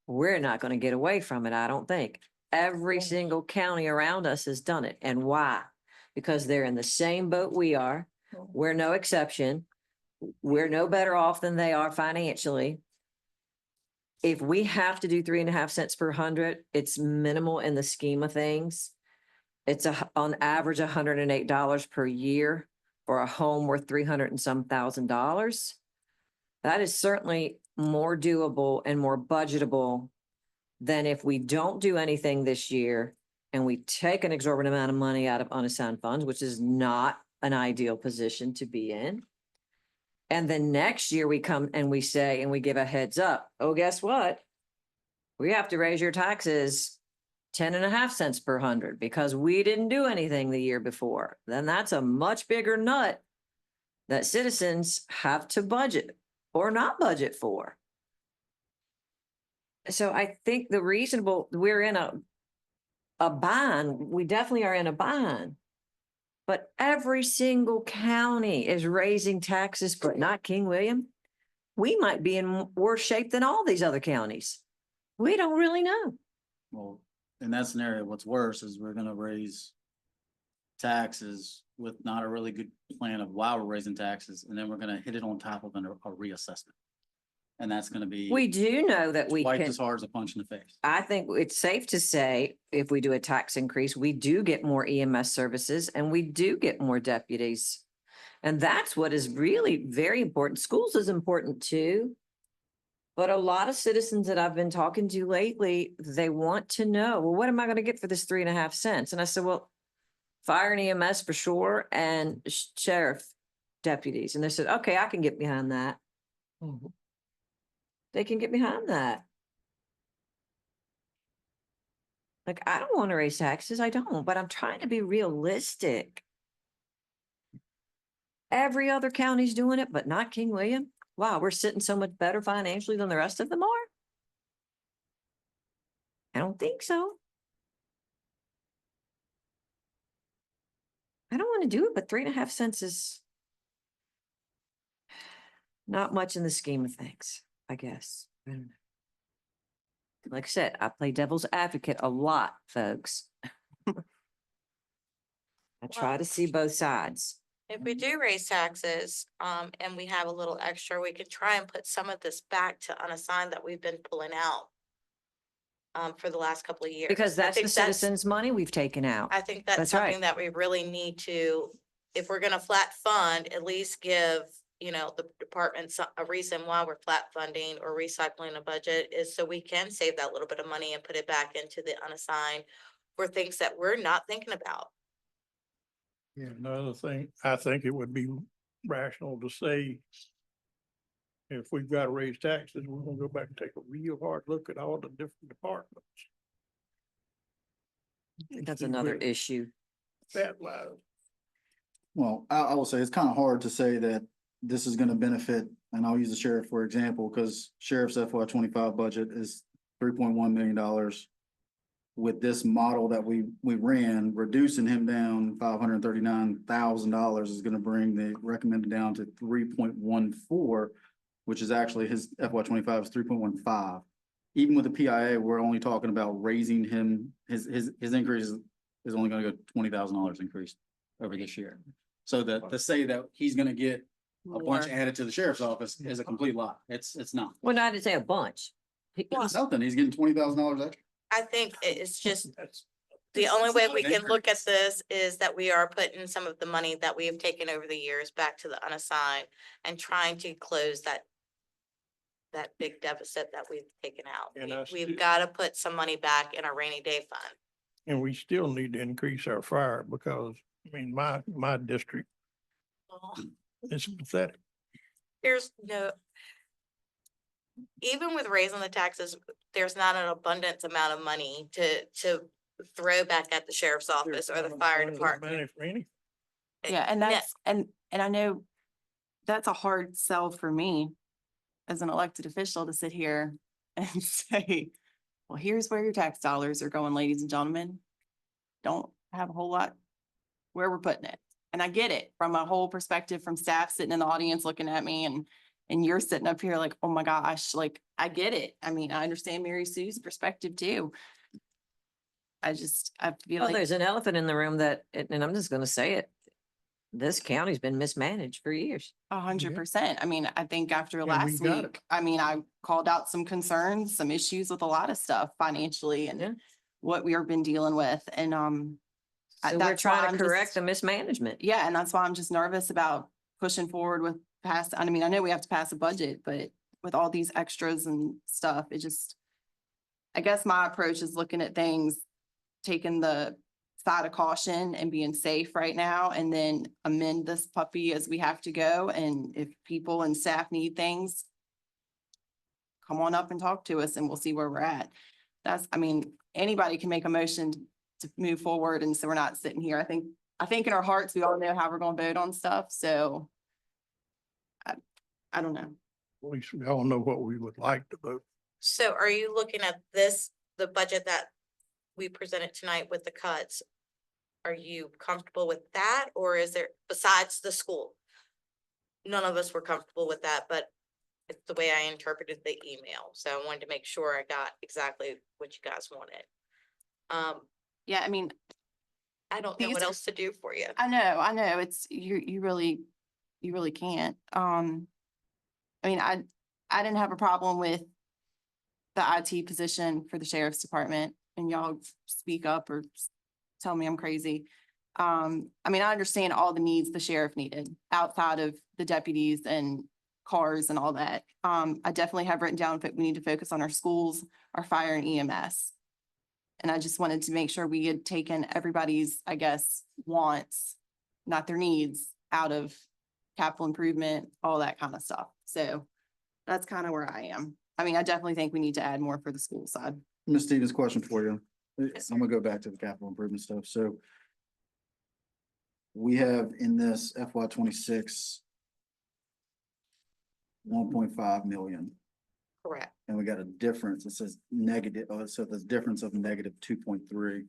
we're not going to get away from it, I don't think. Every single county around us has done it. And why? Because they're in the same boat we are. We're no exception. We're no better off than they are financially. If we have to do 3.5 cents per hundred, it's minimal in the scheme of things. It's on average $108 per year for a home worth $300 and some $1,000. That is certainly more doable and more budgetable than if we don't do anything this year and we take an exorbitant amount of money out of unassigned funds, which is not an ideal position to be in. And then next year we come and we say, and we give a heads up, oh, guess what? We have to raise your taxes 10.5 cents per hundred because we didn't do anything the year before. Then that's a much bigger nut that citizens have to budget or not budget for. So I think we're in a bind. We definitely are in a bind. But every single county is raising taxes, but not King William. we might be in worse shape than all these other counties. We don't really know. Well, in that scenario, what's worse is we're gonna raise taxes with not a really good plan of why we're raising taxes, and then we're gonna hit it on top of a reassessment. And that's gonna be We do know that we twice can, as hard as a punch in the face. I think it's safe to say, if we do a tax increase, we do get more EMS services and we do get more deputies. And that's what is really very important. Schools is important too. But a lot of citizens that I've been talking to lately, they want to know, well, what am I going to get for this 3.5 cents? And I said, well, fire and EMS for sure, and sheriff deputies. And they said, okay, I can get behind that. They can get behind that. Like, I don't want to raise taxes. I don't, but I'm trying to be realistic. Every other county's doing it, but not King William. Wow, we're sitting so much better financially than the rest of them are. I don't think so. I don't want to do it, but 3.5 cents is not much in the scheme of things, I guess. I don't know. Like I said, I play devil's advocate a lot, folks. I try to see both sides. If we do raise taxes, and we have a little extra, we could try and put some of this back to unassigned that we've been pulling out for the last couple of years. Because I that's think the citizens' money we've taken out. I think that's That's right. something that we really need to, if we're gonna flat fund, at least give, you know, the departments a reason why we're flat funding or recycling a budget is so we can save that little bit of money and put it back into the unassigned for things that we're not thinking about. Yeah, another thing, I think it would be rational to say, if we've got to raise taxes, we're gonna go back and take a real hard look at all the different departments. That's See another where issue. That lies. Well, I will say it's kind of hard to say that this is gonna benefit, and I'll use the sheriff for example, because sheriff's FY25 budget is $3.1 million. With this model that we ran, reducing him down $539,000 is gonna bring the recommended down to 3.14, which is actually his FY25 is 3.15. Even with the PIA, we're only talking about raising him, his increase is only gonna go $20,000 increase over this year. So that, to say that he's gonna get a bunch More. added to the sheriff's office is a complete lie. It's not. Well, not to say a bunch. It's nothing. He's getting $20,000 extra. I think it's just, That's, the only way we An can look at increase. this is that we are putting some of the money that we have taken over the years back to the unassigned and trying to close that big deficit that we've taken out. And I We've still- got to put some money back in our rainy day fund. and we still need to increase our fire because, I mean, my district is pathetic. There's no, even with raising the taxes, there's not an abundance amount of money to throw back at the sheriff's office or the fire department. Money for anything. Yeah, and No. that's, and I know that's a hard sell for me as an elected official to sit here and say, well, here's where your tax dollars are going, ladies and gentlemen. Don't have a whole lot where we're putting it. And I get it from a whole perspective from staff sitting in the audience looking at me and you're sitting up here like, oh my gosh, like, I get it. I mean, I understand Mary Sue's perspective too. I feel Well, like, there's an elephant in the room that, and I'm just gonna say it. This county's been mismanaged for years. 100%. I mean, I think after we last got it. week, I mean, I called out some concerns, some issues with a lot of stuff financially Yeah. and what we have been dealing with. And, So we're that's why trying I'm to just- correct the mismanagement. yeah, and that's why I'm just nervous about pushing forward with I mean, I know we have to pass a budget, but with all these extras and stuff, I guess my approach is looking at things, taking the side of caution and being safe right now, and then amend this puppy as we have to go. And if people and staff need things, come on up and talk to us and we'll see where we're at. I mean, anybody can make a motion to move forward. And so we're not sitting here. I think in our hearts, we all know how we're going to vote on stuff. So I don't know. At least we all know what we would like to vote. So are you looking at this, the budget that we presented tonight with the cuts? Are you comfortable with that, or is there, besides the school? None of us were comfortable with that, but It's the way I interpreted the email, so I wanted to make sure I got exactly what you guys wanted. Yeah, I mean, I don't know These what are- else to do for you. I know, it's, you really can't. I mean, I didn't have a problem with the IT position for the sheriff's department, and y'all speak up or tell me I'm crazy. I mean, I understand all the needs the sheriff needed outside of the deputies and cars and all that. I definitely have written down that we need to focus on our schools, our fire and EMS. And I just wanted to make sure we had taken everybody's, I guess, wants, not their needs, out of capital improvement, all that kind of stuff. So that's kind of where I am. I mean, I definitely think we need to add more for the school side. Ms. Stevens, question for you. Yes, I'm gonna go back to the capital improvement stuff. So we have in this FY 26 1.5 million, Correct. and we got a difference. It says negative, so there's difference of negative 2.3.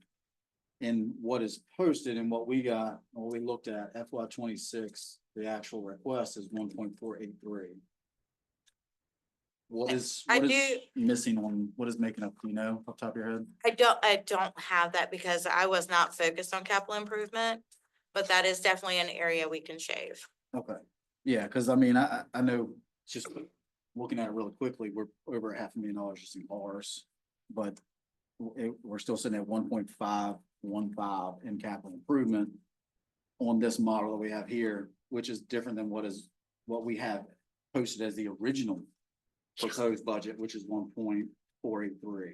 And what is posted and what we got, what we looked at FY 26, the actual request is 1.483. What is missing on, what is making up, you know, off the top of your head? I don't have that because I was not focused on capital improvement, but that is definitely an area we can shave. Okay, yeah, because I mean, I know, just looking at it really quickly, we're over $500,000 just in cars. But we're still sitting at 1.515 in capital improvement on this model that we have here, which is different than what we have posted as the original proposed budget, which is 1.483.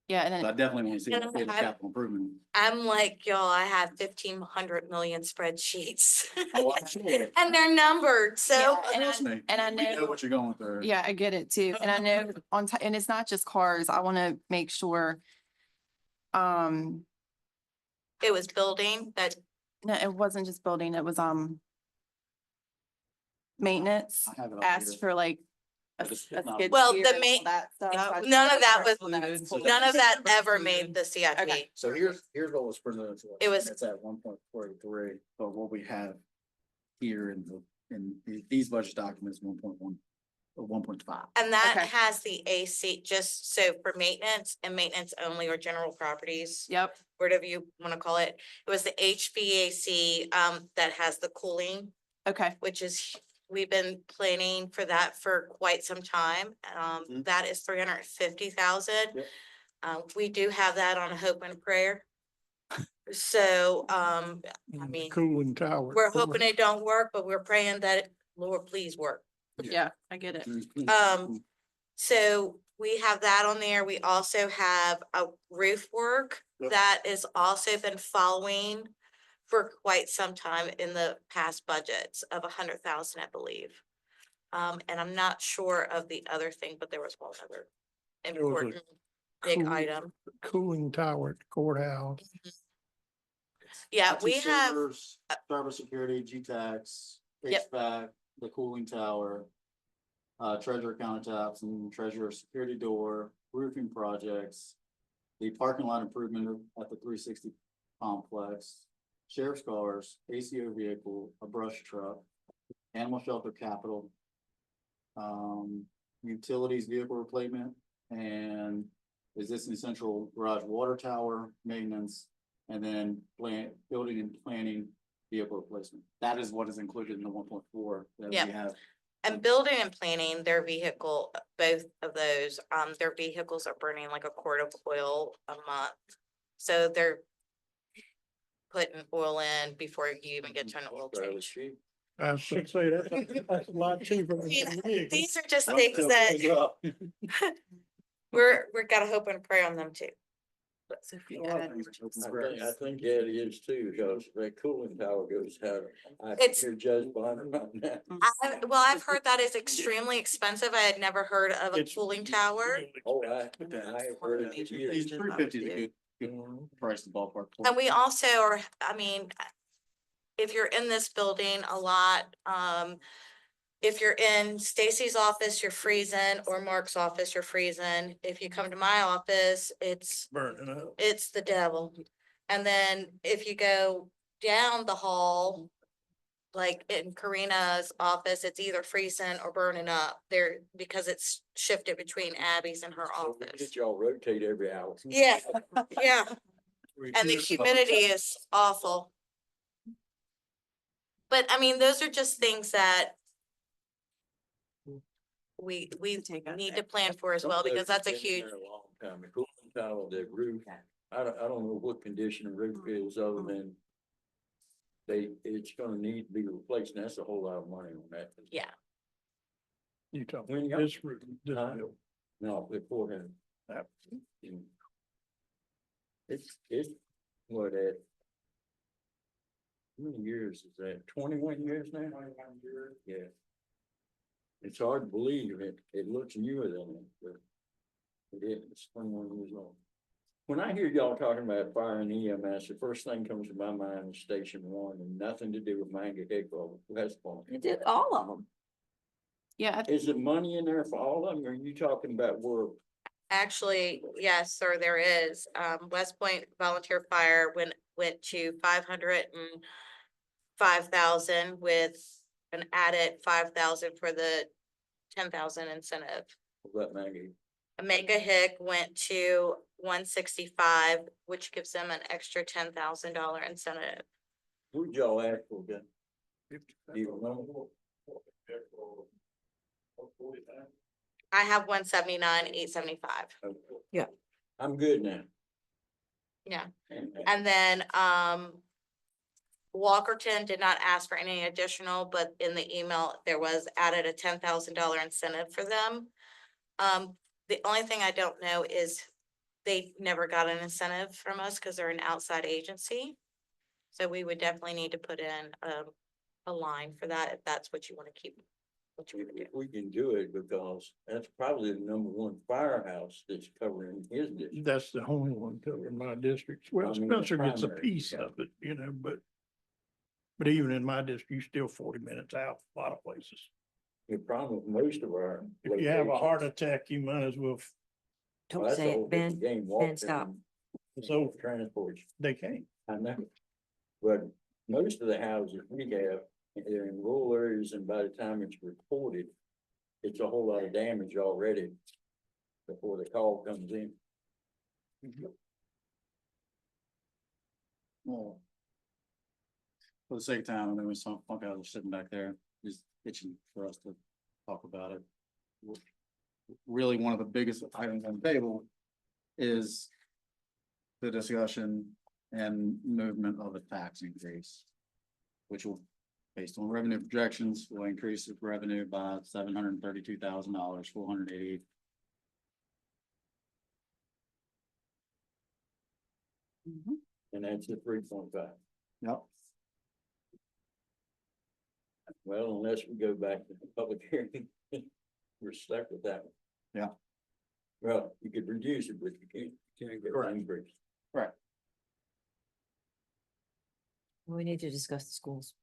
Yeah, and So I then, definitely want to see No, the I- capital improvement. I'm like, y'all, I have 1,500 million spreadsheets. Oh, I'm sure. And they're numbered, so. Yeah, and Trust me, and I we know know, what you're going through. yeah, I get it too. And I know and it's not just cars. I want to make sure. It was building that, No, it wasn't just building, it was, maintenance, I have it up asked here. for like a But it's a not- skid Well, steer the and ma- all that stuff. So I just none of wanna that make was- sure that's pulled none up. of that ever made the CIP. Okay. So here's what was presented to us. It was- and It's at 1.43, but what we have here in these budget documents, 1.1 or 1.5. And that Okay. has the AC, just so for maintenance and maintenance only or general properties, Yep, whatever you want to call it. It was the HVAC that has the cooling, okay, which is, we've been planning for that for quite some time. Mhm. That is 350,000. Yep. We do have that on a hope and prayer. So, I mean, Cooling tower. we're hoping it don't work, but we're praying that, Lord, please work. yeah, I get it. So we have that on there. We also have a roof work Yep. that has also been following for quite some time in the past budgets of 100,000, I believe. And I'm not sure of the other thing, but there was one other was a important big cool- item. Cooling tower at the courthouse. Yeah, IT we have, servers, cybersecurity, G-Tax, Yep. HVAC, the cooling tower, treasurer countertops and treasurer security door, roofing projects, the parking lot improvement at the 360 complex, sheriff's cars, ACO vehicle, a brush truck, animal shelter capital, utilities vehicle replacement, and existing central garage water tower maintenance, and then building and planning vehicle replacement. That is what is included in the 1.4 that Yep. we have. and building and planning, their vehicle, both of those, their vehicles are burning like a quart of oil a month. So they're putting oil in before you even get to an oil Fairly change. cheap. I was gonna say that's a lot cheaper than You the know, vehicle. These are just things that we're gotta hope and pray on them too. So if A you lot of add- things are open I square. think that is too, because that cooling tower goes out. I It's- hear Judge Bonner on that. I've heard that is extremely expensive. I had never heard of a It's cooling tower. Oh, I heard it. Major years. These changes I 350 would is a do. good price to ballpark. And we also are, I mean, if you're in this building a lot, if you're in Stacy's office, you're freezing, or Mark's office, you're freezing. If you come to my office, it's Burning up. the devil. And then if you go down the hall, like in Karina's office, it's either freezing or burning up there because it's shifted between Abby's and her So we office. get y'all rotate every hour. Yeah, yeah, and the humidity is awful. But I mean, those are just things that we Take out need there. to plan for as well, Some of because those that's a have been huge, there a long time. The cooling tile, the roof, I don't know what condition the roof is other than it's gonna need to be replaced, and that's a whole lot of money on that. yeah. You talk, When y'all- this route, this Huh? bill. No, beforehand. It's what, at how many years is that? 21 years now? Yeah. It's hard to believe it looks newer than it, but it is, it's 21 years old. When I hear y'all talking about fire and EMS, the first thing comes to my mind is Station 1 and nothing to do with Manga Hick or West Point. You did all of them. Yeah, Is there money in there for all of them, or are you talking about where? Actually, yes, sir, there is. West Point Volunteer Fire went to 505,000 with an added 5,000 for the 10,000 incentive. That Maggie? Mega Hick went to 165, which gives them an extra $10,000 incentive. Who'd y'all ask for again? Do you remember? I have 179,875. Yeah. I'm good now. Yeah. And then, Walkerton did not ask for any additional, but in the email, there was added a $10,000 incentive for them. The only thing I don't know is they never got an incentive from us because they're an outside agency. So we would definitely need to put in a line for that if that's what you want to keep. What you want to do. We can do it because that's probably the #1 firehouse that's covering his district. That's the only one covering my district. Well, I mean, the Spencer gets a primary, piece yeah. of it, you know, but even in my district, you still 40 minutes out, a lot of places. The problem with most of our. If you have a heart locations- attack, you might as well, Well, Don't that's a say whole it, different Ben. game, walk stop. down it's over. Transport, They can't. I know. But most of the houses we have, they're in rural areas, and by the time it's reported, it's a whole lot of damage already before the call comes in. Well, for the sake of time, I know some guys are sitting back there, just itching for us to talk about it. Really, one of the biggest items on the table is the discussion and movement of a tax increase, which will, based on revenue projections, will increase the revenue by $732,000, 488. And that's the 3.5. Yep. Well, unless we go back to the public hearing, we're stuck with that one. Yeah. Well, you could reduce it, but you can't get an increase. Right. We need to discuss the schools.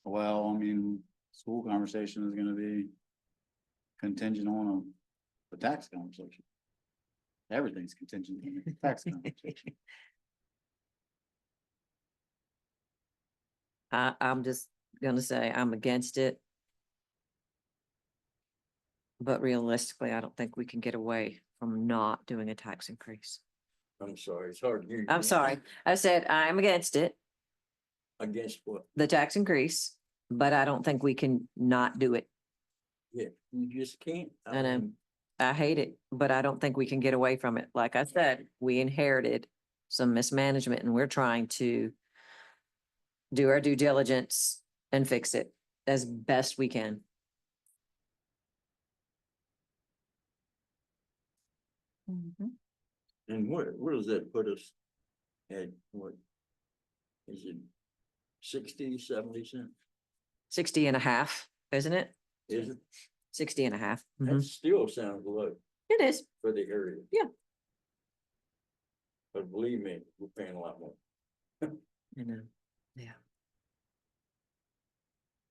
Well, I mean, school conversation is gonna be contingent on the tax conversation. Everything's contingent on the tax conversation. I'm just gonna say I'm against it. But realistically, I don't think we can get away from not doing a tax increase. I'm sorry, it's hard to hear. you. I'm sorry. I said I'm against it, Against what? the tax increase, but I don't think we can not do it. Yeah, you just can't. I know. I hate it, but I don't think we can get away from it. Like I said, we inherited some mismanagement and we're trying to do our due diligence and fix it as best we can. And where does that put us at, what? Is it 60, 70 cents? 60 and a half, isn't it? Is it? 60 and a half. That still sounds low It is. for the area. Yeah. But believe me, we're paying a lot more. You know, yeah.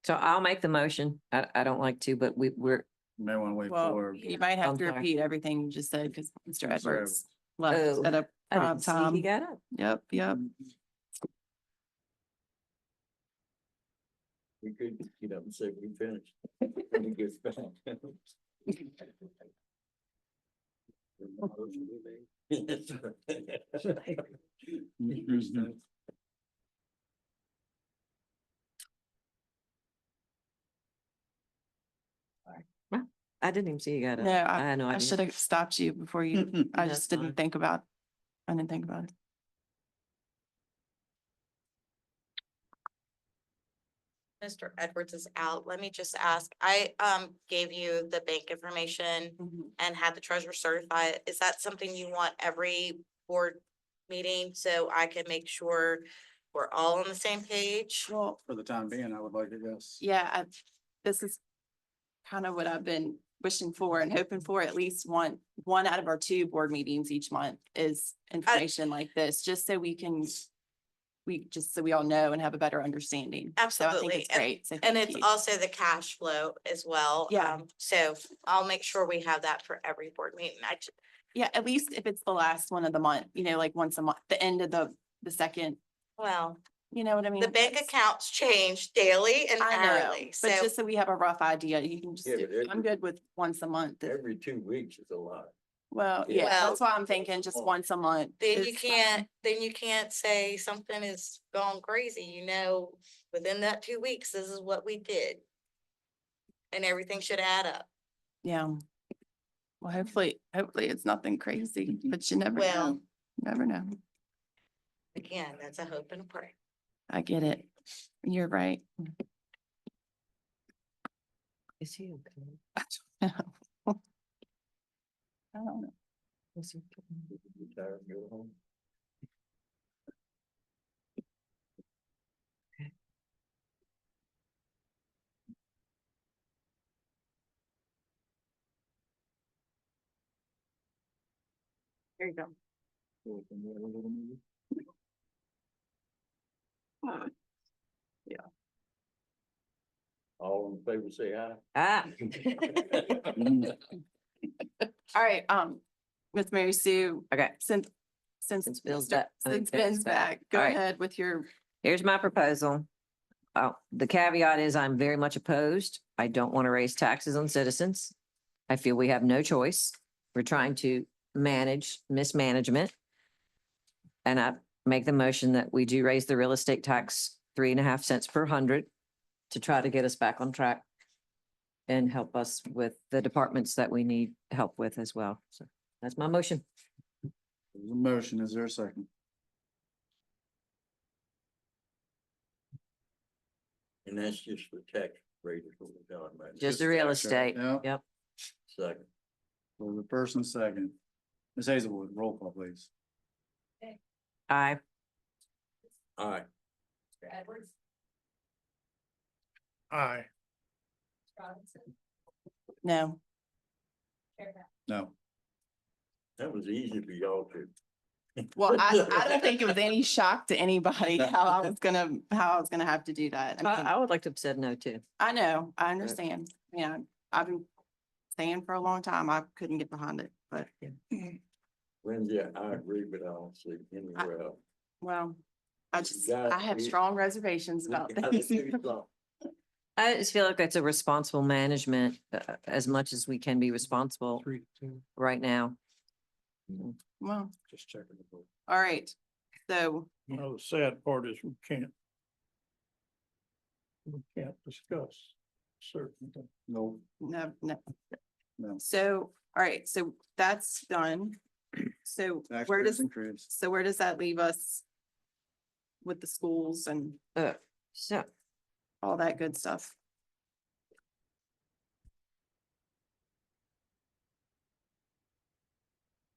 So I'll make the motion. I don't like to, but we're, May wanna wait well, for. you might have I'm to sorry. repeat everything you just said because Mr. Mr. Edwards Oh, left at a I prime didn't see he time. got up. Yep, yep. We could get up and say we finished. When he gets back. I didn't even see you got up. No, I had no I idea. should have stopped you before you, I That's just didn't fine. think about, I didn't think about it. Mr. Edwards is out. Let me just ask, I gave you the bank information and had the treasurer certify it. Is that something you want every board meeting so I can make sure we're all on the same page? Well, For the time being, I would like it, yes. yeah, this is kind of what I've been wishing for and hoping for. At least one out of our 2 board meetings each month is information like this, just so we all know and have a better understanding. So I Absolutely. think it's great. So And thank it's you. also the cash flow as well. Yeah. So I'll make sure we have that for every board meeting. Yeah, at least if it's the last one of the month, like once a month, the end of the second, Well, you know what I mean? the bank That's- accounts change daily and I know, hourly, so. but just so we have a rough idea, you can just, Yeah, but I'm good with once a month. Every 2 weeks is a lot. Well, Yeah. yeah, that's why I'm thinking just once a month. Then is you fine. can't say something is gone crazy, within that 2 weeks, this is what we did. And everything should add up. Yeah. Well, hopefully it's nothing crazy, but you never Well- know. Never know. Again, that's a hope and a prayer. I get it. You're right. Is he okay? I don't know. Is he okay? Retire and go home. There you go. So we can have a little meeting. Yeah. All in favor, say aye. Ah, All right, Miss Mary Sue, okay. since Since Bill's Mr. back. Since Okay, Ben's back, go All right. ahead with your, Here's my proposal. The caveat is I'm very much opposed. I don't want to raise taxes on citizens. I feel we have no choice. We're trying to manage mismanagement. And I make the motion that we do raise the real estate tax 3.5 cents per hundred to try to get us back on track and help us with the departments that we need help with as well. So that's my motion. There's a motion, is there a second? And that's just for tax rate is what we're talking about. Just the real tax rate, estate. yeah. Yep. Second. For the first and second. Ms. Hazelwood, roll call, please. Aye. Aye. Aye. no, No. That was easy for y'all to. well, I don't think it was any shock to anybody how I was gonna have to do that. I mean, I would like to have said no too. I know, I understand. Yeah, I've been saying for a long time, I couldn't get behind it, but Lindsay, I agree, but I don't see anywhere else. well, got I have it. strong reservations about We gotta things. do something. I just feel like it's a responsible management, as much as we can be responsible 3 to 2. right now. Well, Just checking the book. all right, so, The sad part is we can't discuss certain things. No. no. No. So, all right, so that's done. So Tax where rate does, increase. so where does that leave us with the schools and So all that good stuff?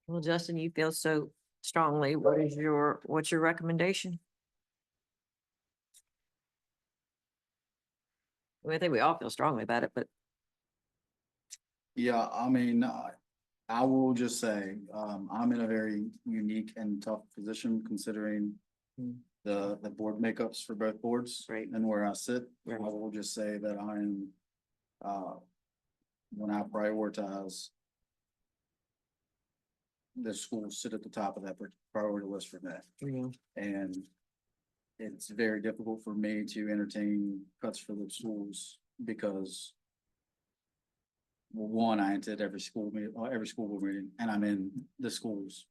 well, Justin, you feel so strongly. What's your recommendation? Well, I think we all feel strongly about it, but Yeah, I mean, I will just say, I'm in a very unique and tough position considering the board makeups for both boards. Right. And where I sit, I Right. will just say that I am, when I prioritize, the schools sit at the top of that priority list for me. you know, And it's very difficult for me to entertain cuts for the schools because well, one, I attend every school meeting, every school board meeting, and I'm in the schools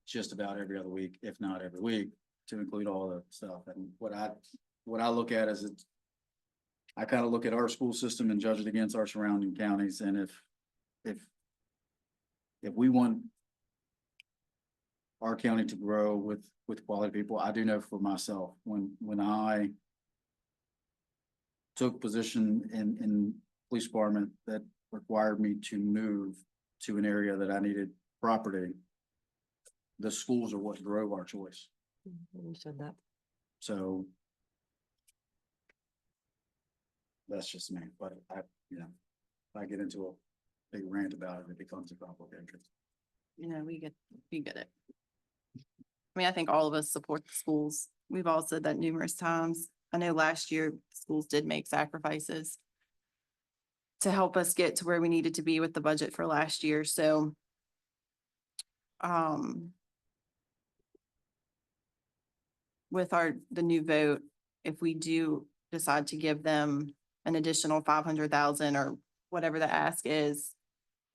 just about every other week, if not every week, to include all the stuff. And what I look at is I kind of look at our school system and judge it against our surrounding counties. And if we want our county to grow with quality people, I do know for myself, when I took position in police department that required me to move to an area that I needed property, the schools are what drove our choice. You said that. So that's just me, but if I get into a big rant about it, it becomes a conflict of interest. we get it. I mean, I think all of us support the schools. We've all said that numerous times. I know last year schools did make sacrifices to help us get to where we needed to be with the budget for last year. So with the new vote, if we do decide to give them an additional 500,000 or whatever the ask is,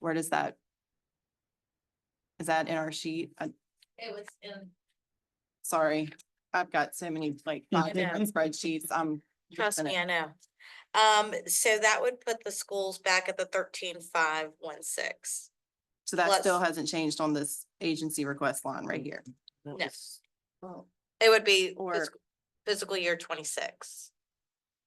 where does that? Is that in our sheet? It was in, Sorry, I've got so many like 5 different spreadsheets. trust me, I know. So that would put the schools back at the 13,516. So that still plus- hasn't changed on this agency request line right here. That No. was- Oh, It would be Or- fiscal year 26.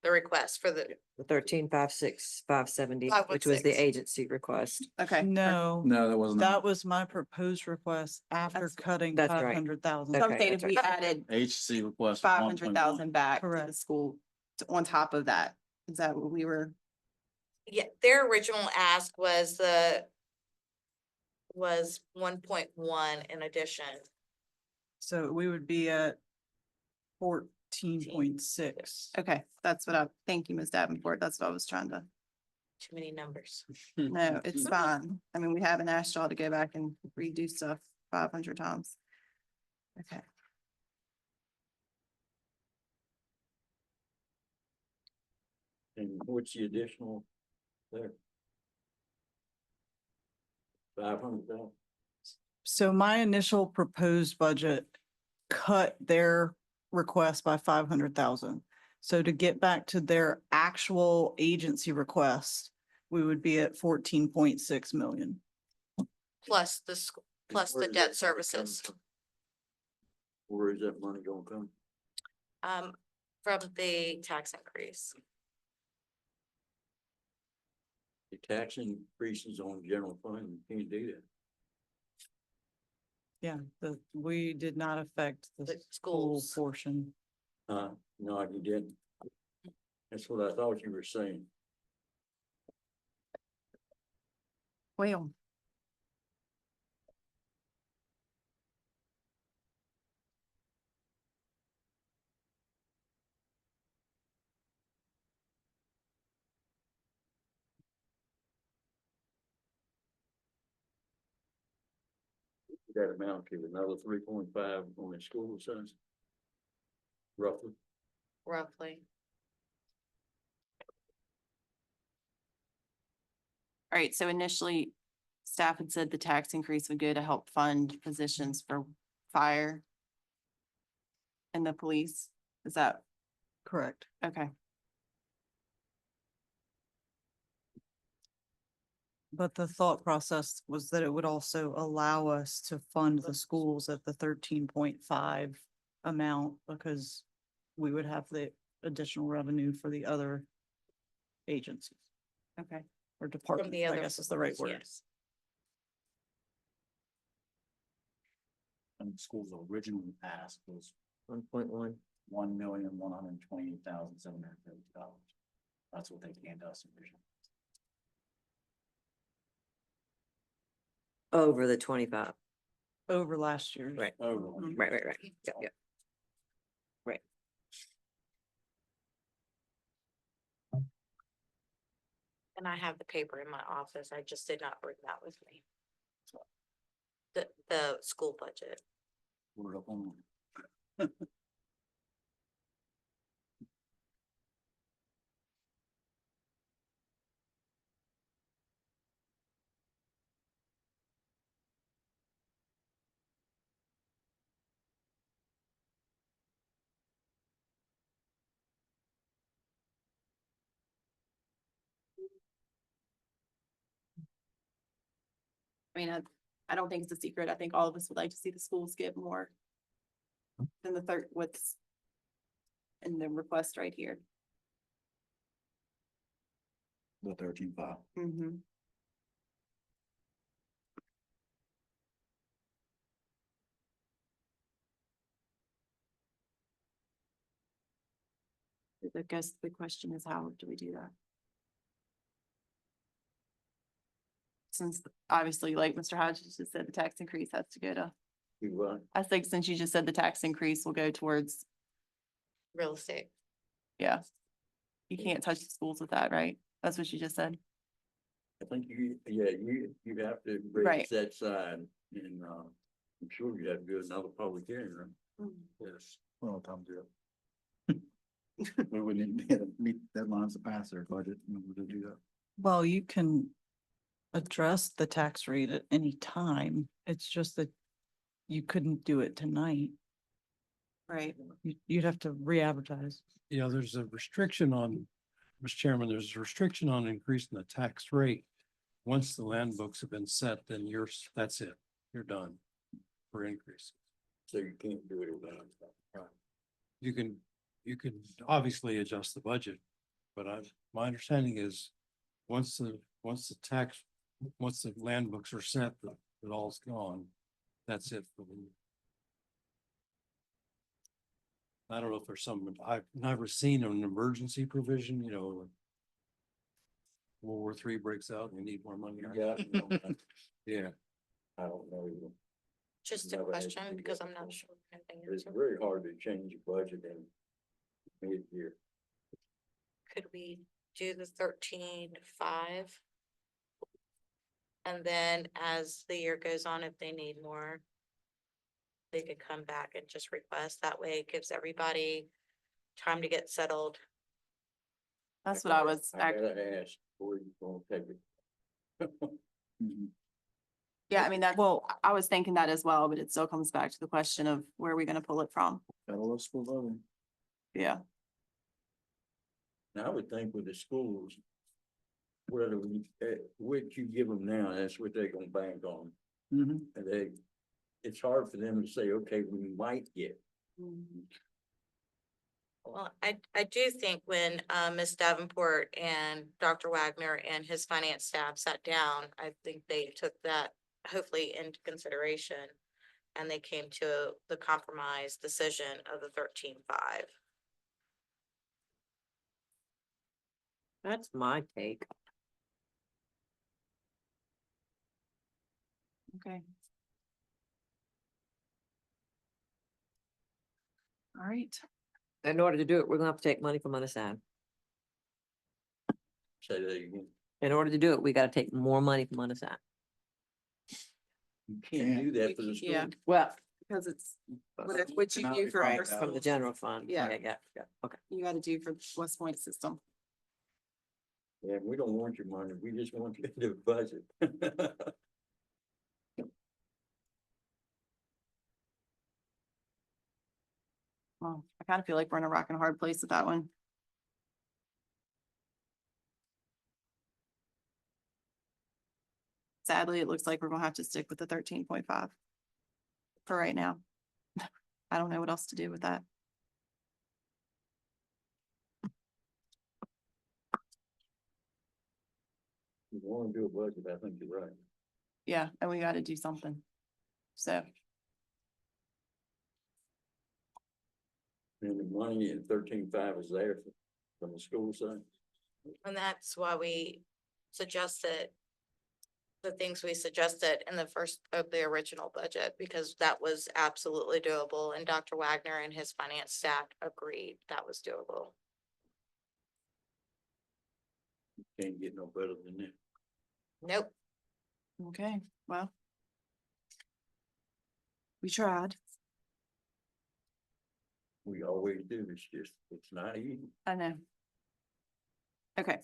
The request for the, The 13,56570, which was the 516. agency request. okay. No, No, that wasn't. that was my proposed request after That's- cutting That's right. 500,000. So I'm Okay, saying if that's we right. added HC request. 500,000 back to the Correct. school on top of that, is that what we were? yeah, their original ask was 1.1 in addition. So we would be at 14.6. Okay, thank you, Ms. Davenport. That's what I was trying to, Too many numbers. no, it's fine. I mean, we haven't asked y'all to go back and redo stuff 500 times. Okay. And what's the additional there? 500,000. So my initial proposed budget cut their request by 500,000. So to get back to their actual agency request, we would be at 14.6 million. Plus plus Where the does that money debt services. come from? Where is that money gonna come? From the tax increase. The tax increases on general fund, you can't do that. Yeah, we did not affect the The school schools. portion. No, you didn't. That's what I thought you were saying. Well. That amount to another 3.5 on the school size. Roughly. Roughly. All right, so initially, staff had said the tax increase would go to help fund positions for fire and the police. Is that, Correct. okay, But the thought process was that it would also allow us to fund the schools at the 13.5 amount because we would have the additional revenue for the other agencies okay. or From departments, the I other. guess is the right word. Yes. And the school's original ask was 1.1. $1,128,750. That's what they came to us originally. Over the 25. Over last year. Right. Over. Right. Yep. And I have the paper in my office. I just did not bring that with me. The school budget. We're up on. I mean, I don't think it's a secret. I think all of us would like to see the schools get more than the third, what's in the request right here. The 13.5. Mm-hmm. I guess the question is, how do we do that? Since obviously, like Mr. Hodges just said, the tax increase has to go to, I think since you just said the tax increase will go towards, Real estate. yeah. You can't touch the schools with that, right? That's what you just said. I think you have to Right. raise that side and, I'm sure you have to do another public hearing, right? Yes. Well, Tom, do it. We wouldn't need to meet deadlines to pass their budget in order to do that. Well, you can address the tax rate at any time. It's just that you couldn't do it tonight. Right. You'd have to re-advertise. You know, there's a restriction on, Mr. Chairman, there's a restriction on increasing the tax rate. Once the land books have been set, then that's it. You're done for increase. So you can't do it without. You can obviously adjust the budget, but my understanding is once the land books are set, it all's gone. That's it for the. I don't know if there's I've never seen an emergency provision, you know. World War III breaks out and we need more money. Yeah. Yeah. I don't know. Just a Never had to question do because that I'm not before. sure. It's very hard to change a budget in mid-year. Could we do the 13.5? And then as the year goes on, if they need more, they could come back and just request. That way it gives everybody time to get settled. That's what I was, gotta ask before you gonna take it. Mhm. yeah, I mean, well, I was thinking that as well, but it still comes back to the question of where are we gonna pull it from? Gotta love school voting. Yeah. Now, I would think with the schools, whether what you give them now, that's what they're gonna bank on. Mm-hmm. And it's hard for them to say, okay, we might get. Well, I do think when Ms. Davenport and Dr. Wagner and his finance staff sat down, I think they took that hopefully into consideration. And they came to the compromise decision of the 13.5. That's my take. Okay. All right. In order to do it, we're gonna have to take money from unassigned. Say that again. In order to do it, we gotta take more money from unassigned. You can't do that for the school. Yeah. Well, Because it's what you Cannot do be for funded ours, out from the general fund. Yeah. Yeah, okay. you gotta do for West Point system. Yeah, we don't want your money. We just want you to do a budget. Well, I kind of feel like we're in a rock and a hard place with that one. Sadly, it looks like we're gonna have to stick with the 13.5 for right now. I don't know what else to do with that. If you wanna do a budget, I think you're right. Yeah, and we gotta do something. So, And the money in 13.5 is there from the school side. And that's why we suggested the things we suggested in the first of the original budget, because that was absolutely doable. And Dr. Wagner and his finance staff agreed that was doable. Can't get no better than that. Nope. okay, well. We tried. We always do. It's not easy. I know. Okay,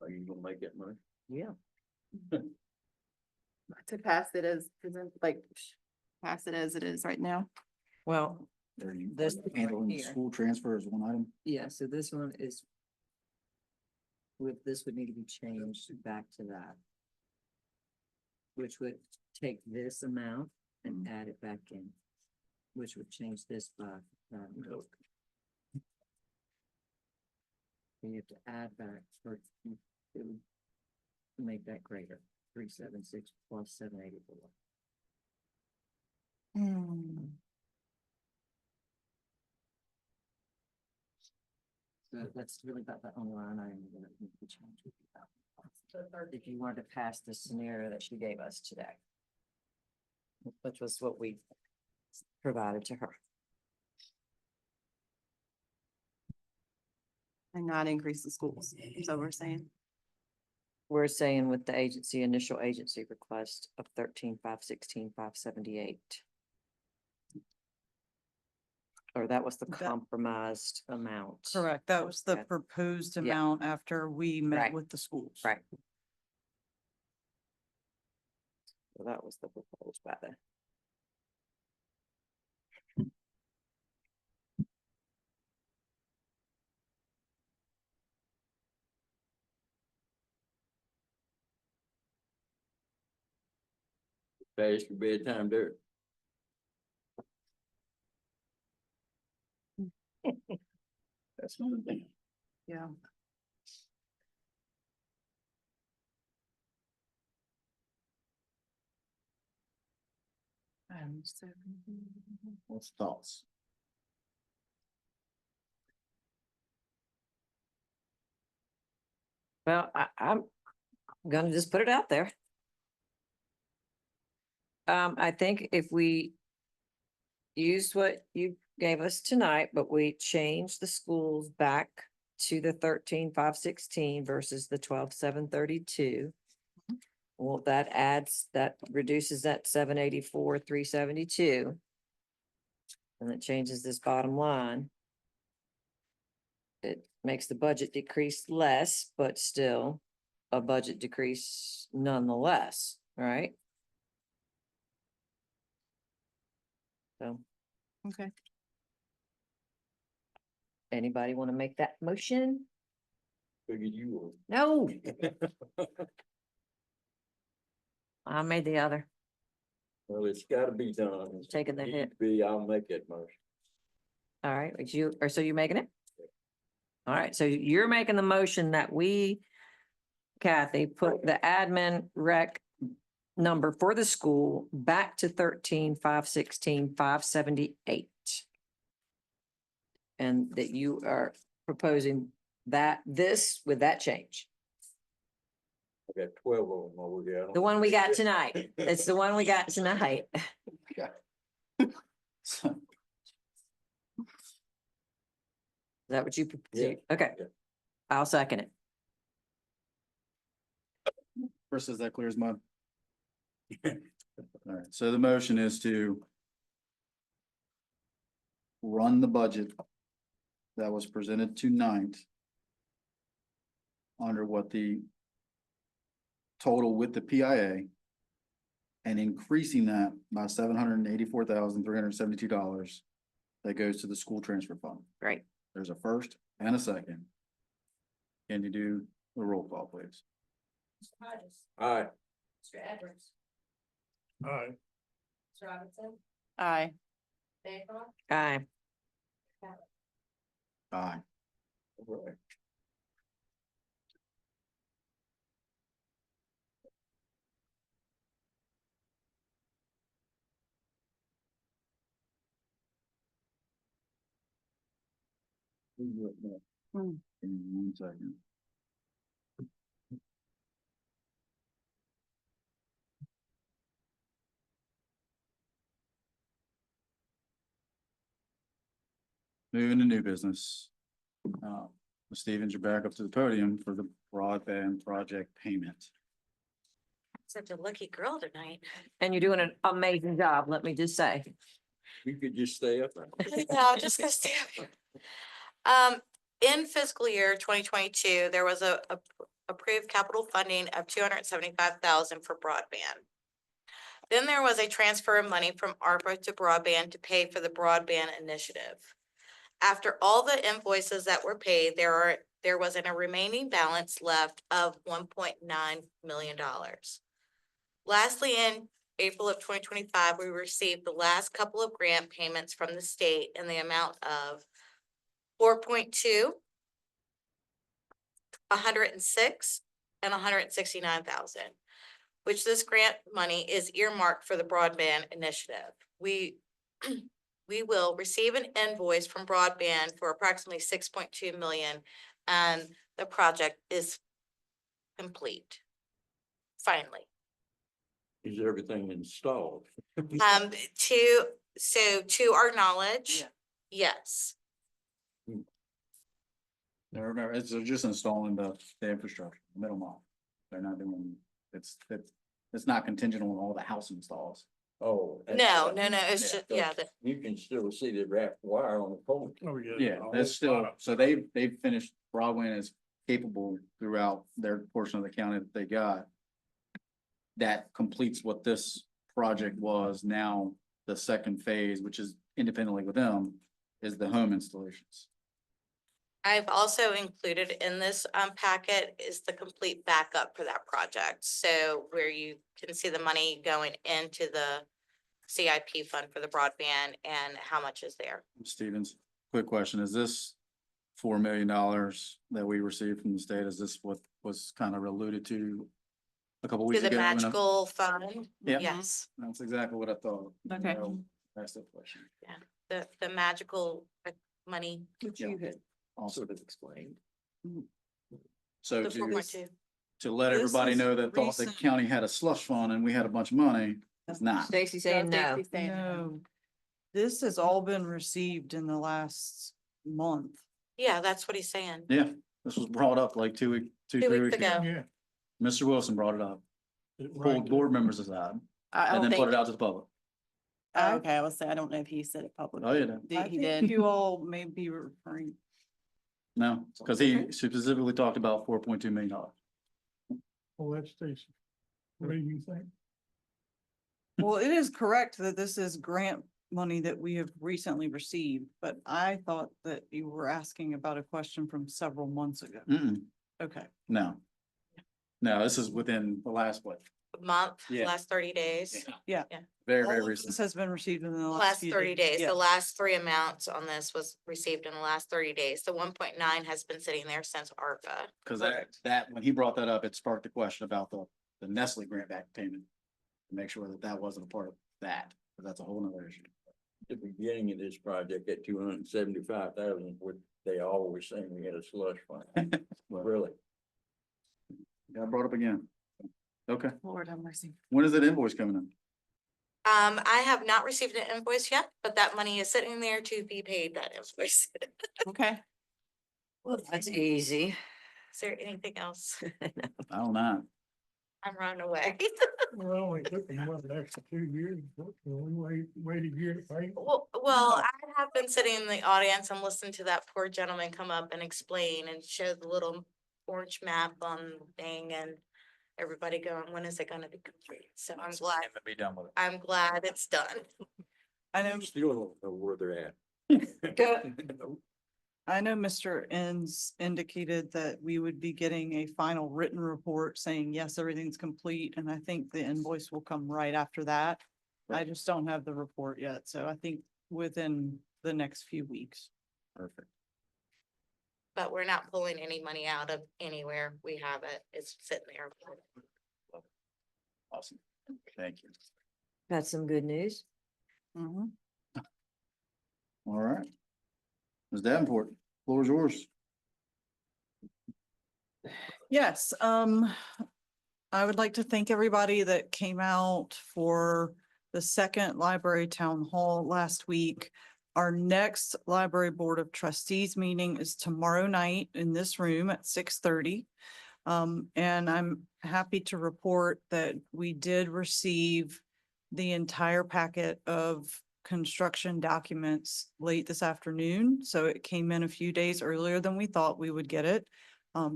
Are you gonna make that money? Yeah. to pass it as present, like, pass it as it is right now. Well, Are you This handling here. school transfer as one item? yeah, so this one is this would need to be changed back to that. Which would take this amount and add it back in, which would change this by. You have to add back for, it would make that greater, 376 plus 784. So that's really about the only line item that we could change. Would be that. If you wanted to pass the scenario that she gave us today. Which was what we provided to her. And not increase the schools. So we're saying, We're saying with the agency, initial agency request of 13,516,578. Or that was the That- compromised amount. Correct. That was the Okay. proposed Yeah. amount after we met Right. with the schools. Right. So that was the proposed by the. Past your bedtime there. That's not a thing. yeah. So. What's thoughts? Well, I'm gonna just put it out there. I think if we use what you gave us tonight, but we change the schools back to the 13,516 versus the 12,732. Well, that reduces that 784, 372. And it changes this bottom line. It makes the budget decrease less, but still a budget decrease nonetheless, right? So, Okay. anybody want to make that motion? Figured you were. No, I made the other, Well, it's gotta be done. It's taking the need hit. to Be, I'll make that motion. All right, but so you're making it? All right, so you're making the motion that we, Kathy, put the admin rec number for the school back to 13,516,578. And that you are proposing this with that change. I got 12 of them over here. I don't- The one we got tonight. It's the one we got tonight. So, Is that what you? Yeah, Okay. yeah. I'll second it. Chris, is that clear as mud? All right, so the motion is to run the budget that was presented tonight under what the total with the PIA and increasing that by $784,372 that goes to the school transfer fund. Great. There's a first and a second. Can you do the roll call, please? All right, Mr. Edwards. Aye. Mr. Robinson. Aye. Baycroft. Aye. Aye. all right. Give me 1 second. Moving to new business. Stevens, you're back up to the podium for the broadband project payment. Such a lucky girl tonight. And you're doing an amazing job, let me just say. We could just stay up there. No, I'm just gonna stay up here. In fiscal year 2022, there was a approved capital funding of 275,000 for broadband. Then there was a transfer of money from ARPA to broadband to pay for the broadband initiative. After all the invoices that were paid, there are there was a remaining balance left of $1.9 million. Lastly, in April of 2025, we received the last couple of grant payments from the state in the amount of 4.2, 106, and 169,000, which this grant money is earmarked for the broadband initiative. We will receive an invoice from broadband for approximately 6.2 million, and the project is complete. Finally. Is everything installed? To our knowledge, yes. They're just installing the infrastructure, middle mile. They're not doing, it's not contingent on all the house installs. Oh. No, it's Yeah, just, yeah, the, You can still see the wrapped wire on the pole. Oh, Yeah, that's still, so they've finished, Broadway is capable throughout their portion of the county that they got. That completes what this project was. Now, the second phase, which is independently with them, is the home installations. I've also included in this packet is the complete backup for that project. So where you can see the money going into the CIP fund for the broadband and how much is there. Stevens, quick question, is this $4 million that we received from the state, is this what was kind of alluded to a couple To weeks the ago? magical fund, Yeah. yes, That's exactly what I thought. Okay. That's the question. the magical money, Which you had Also explained. So the 4.2. to let This everybody is know that thought the recent. county had a slush fund and we had a bunch of money, it's not. Stacy saying no. No, this has all been received in the last month. Yeah, that's what he's saying. Yeah, this was brought up like 3 2 weeks weeks ago. ago. Mr. Wilson brought it up, pulled board members aside, I and don't then put think, it out to the public. oh, okay, I will say, I don't know if he said it publicly. Oh, yeah, I He think did. you all may be referring. no, because he specifically talked about $4.2 million. Well, that's Stacy. What do you think? Well, it is correct that this is grant money that we have recently received, but I thought that you were asking about a question from several months ago. Okay. No. No, this is within the last, what, Month, Yeah. last 30 days. Yeah. very, All very of recent. This has been received in the Last few 30 days, Yeah. the last 3 amounts on this was received in the last 30 days. The 1.9 has been sitting there since ARPA. Because when he brought that up, it sparked the question about the Nestle grant back payment. To make sure that wasn't a part of that, but that's a whole nother issue. The beginning of this project at 275,000, what they always saying we had a slush fund. Well, Really? got brought up again. Okay, Lord have mercy. when is that invoice coming in? I have not received an invoice yet, but that money is sitting there to be paid that invoice. Okay. Well, that's easy. Is there anything else? I don't know. I'm running away. Well, it took them what, an extra 2 years, we waited a year to pay. Well, I have been sitting in the audience and listening to that poor gentleman come up and explain and show the little orange map on the thing and everybody going, when is it gonna be complete? So I'm glad, Be done with it. I'm glad it's done. I know, Still don't know where they're I know Mr. Enns indicated that we would be getting a final written report saying, yes, everything's complete, and I think the invoice will come right after that. I just don't have the report yet, so I think within the next few weeks. Perfect. But we're not pulling any money out of anywhere. We have it. It's sitting there. Awesome. Thank you. Got some good news. Mhm. All right. Ms. Davenport, floor is yours. Yes, I would like to thank everybody that came out for the second library town hall last week. Our next library board of trustees meeting is tomorrow night in this room at 6:30. And I'm happy to report that we did receive the entire packet of construction documents late this afternoon. So it came in a few days earlier than we thought we would get it.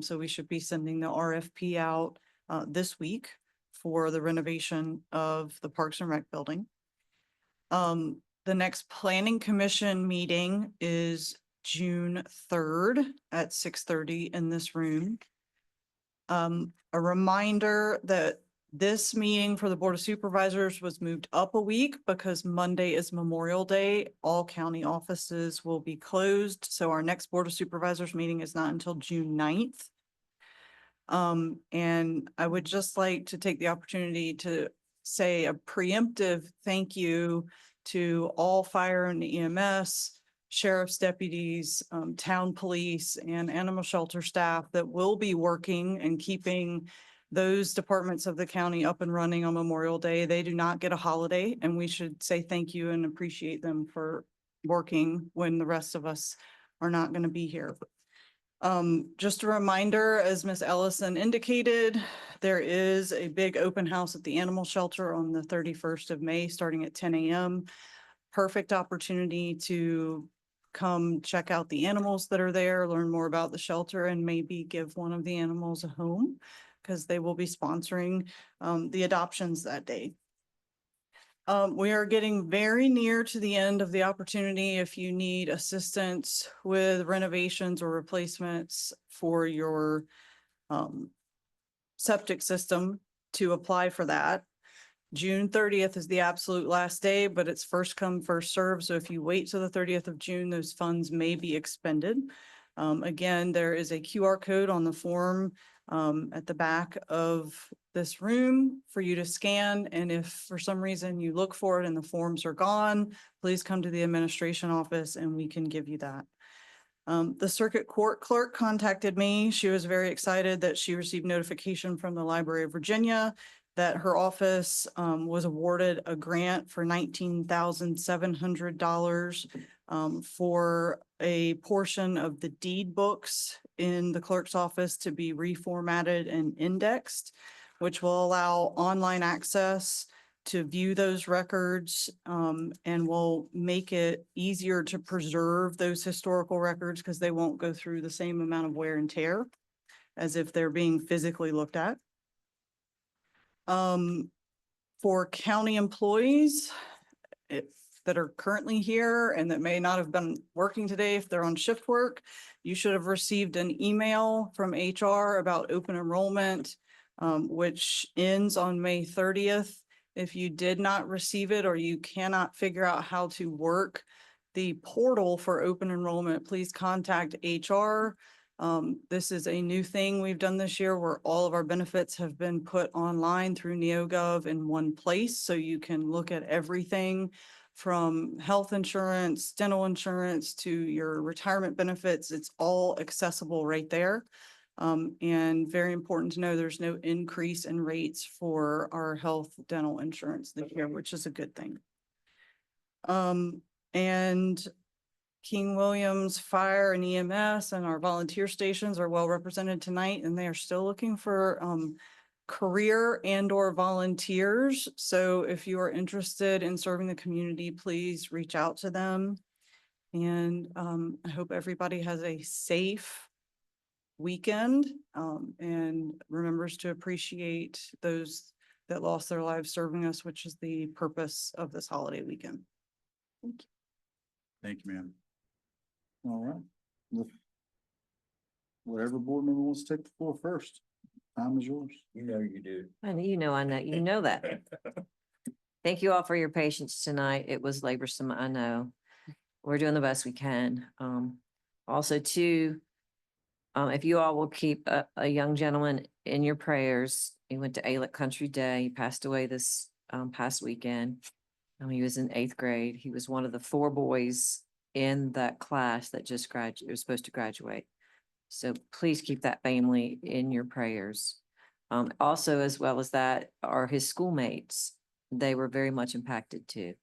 So we should be sending the RFP out this week for the renovation of the Parks and Rec building. The next planning commission meeting is June 3rd at 6:30 in this room. A reminder that this meeting for the Board of Supervisors was moved up a week because Monday is Memorial Day. All county offices will be closed, so our next Board of Supervisors meeting is not until June 9th. And I would just like to take the opportunity to say a preemptive thank you to all fire and EMS, sheriff's deputies, town police, and animal shelter staff that will be working and keeping those departments of the county up and running on Memorial Day. They do not get a holiday, and we should say thank you and appreciate them for working when the rest of us are not going to be here. Just a reminder, as Ms. Ellison indicated, there is a big open house at the animal shelter on the 31st of May, starting at 10 a.m. Perfect opportunity to come check out the animals that are there, learn more about the shelter, and maybe give one of the animals a home because they will be sponsoring the adoptions that day. We are getting very near to the end of the opportunity. If you need assistance with renovations or replacements for your septic system, to apply for that. June 30th is the absolute last day, but it's first come, first served. So if you wait till the 30th of June, those funds may be expended. Again, there is a QR code on the form at the back of this room for you to scan. And if for some reason you look for it and the forms are gone, please come to the administration office and we can give you that. The circuit court clerk contacted me. She was very excited that she received notification from the Library of Virginia that her office was awarded a grant for $19,700 for a portion of the deed books in the clerk's office to be reformatted and indexed, which will allow online access to view those records and will make it easier to preserve those historical records because they won't go through the same amount of wear and tear as if they're being physically looked at. For county employees that are currently here and that may not have been working today, if they're on shift work, you should have received an email from HR about open enrollment, which ends on May 30th. If you did not receive it or you cannot figure out how to work the portal for open enrollment, please contact HR. This is a new thing we've done this year where all of our benefits have been put online through NeoGov in one place. So you can look at everything from health insurance, dental insurance to your retirement benefits. It's all accessible right there. And very important to know there's no increase in rates for our health dental insurance this year, which is a good thing. And King Williams Fire and EMS and our volunteer stations are well represented tonight, and they are still looking for career and or volunteers. So if you are interested in serving the community, please reach out to them. And I hope everybody has a safe weekend and remembers to appreciate those that lost their lives serving us, which is the purpose of this holiday weekend. Thank you. Thank you, ma'am. All right. Whatever board member wants to take the floor first, time is yours. You know you do. I know, you know that. Thank you all for your patience tonight. It was laborsome, I know. We're doing the best we can. Also too, if you all will keep a young gentleman in your prayers. He went to Alec Country Day. He passed away this past weekend. He was in 8th grade. He was one of the 4 boys in that class that just was supposed to graduate. So please keep that family in your prayers. Also, as well as that, are his schoolmates. They were very much impacted too.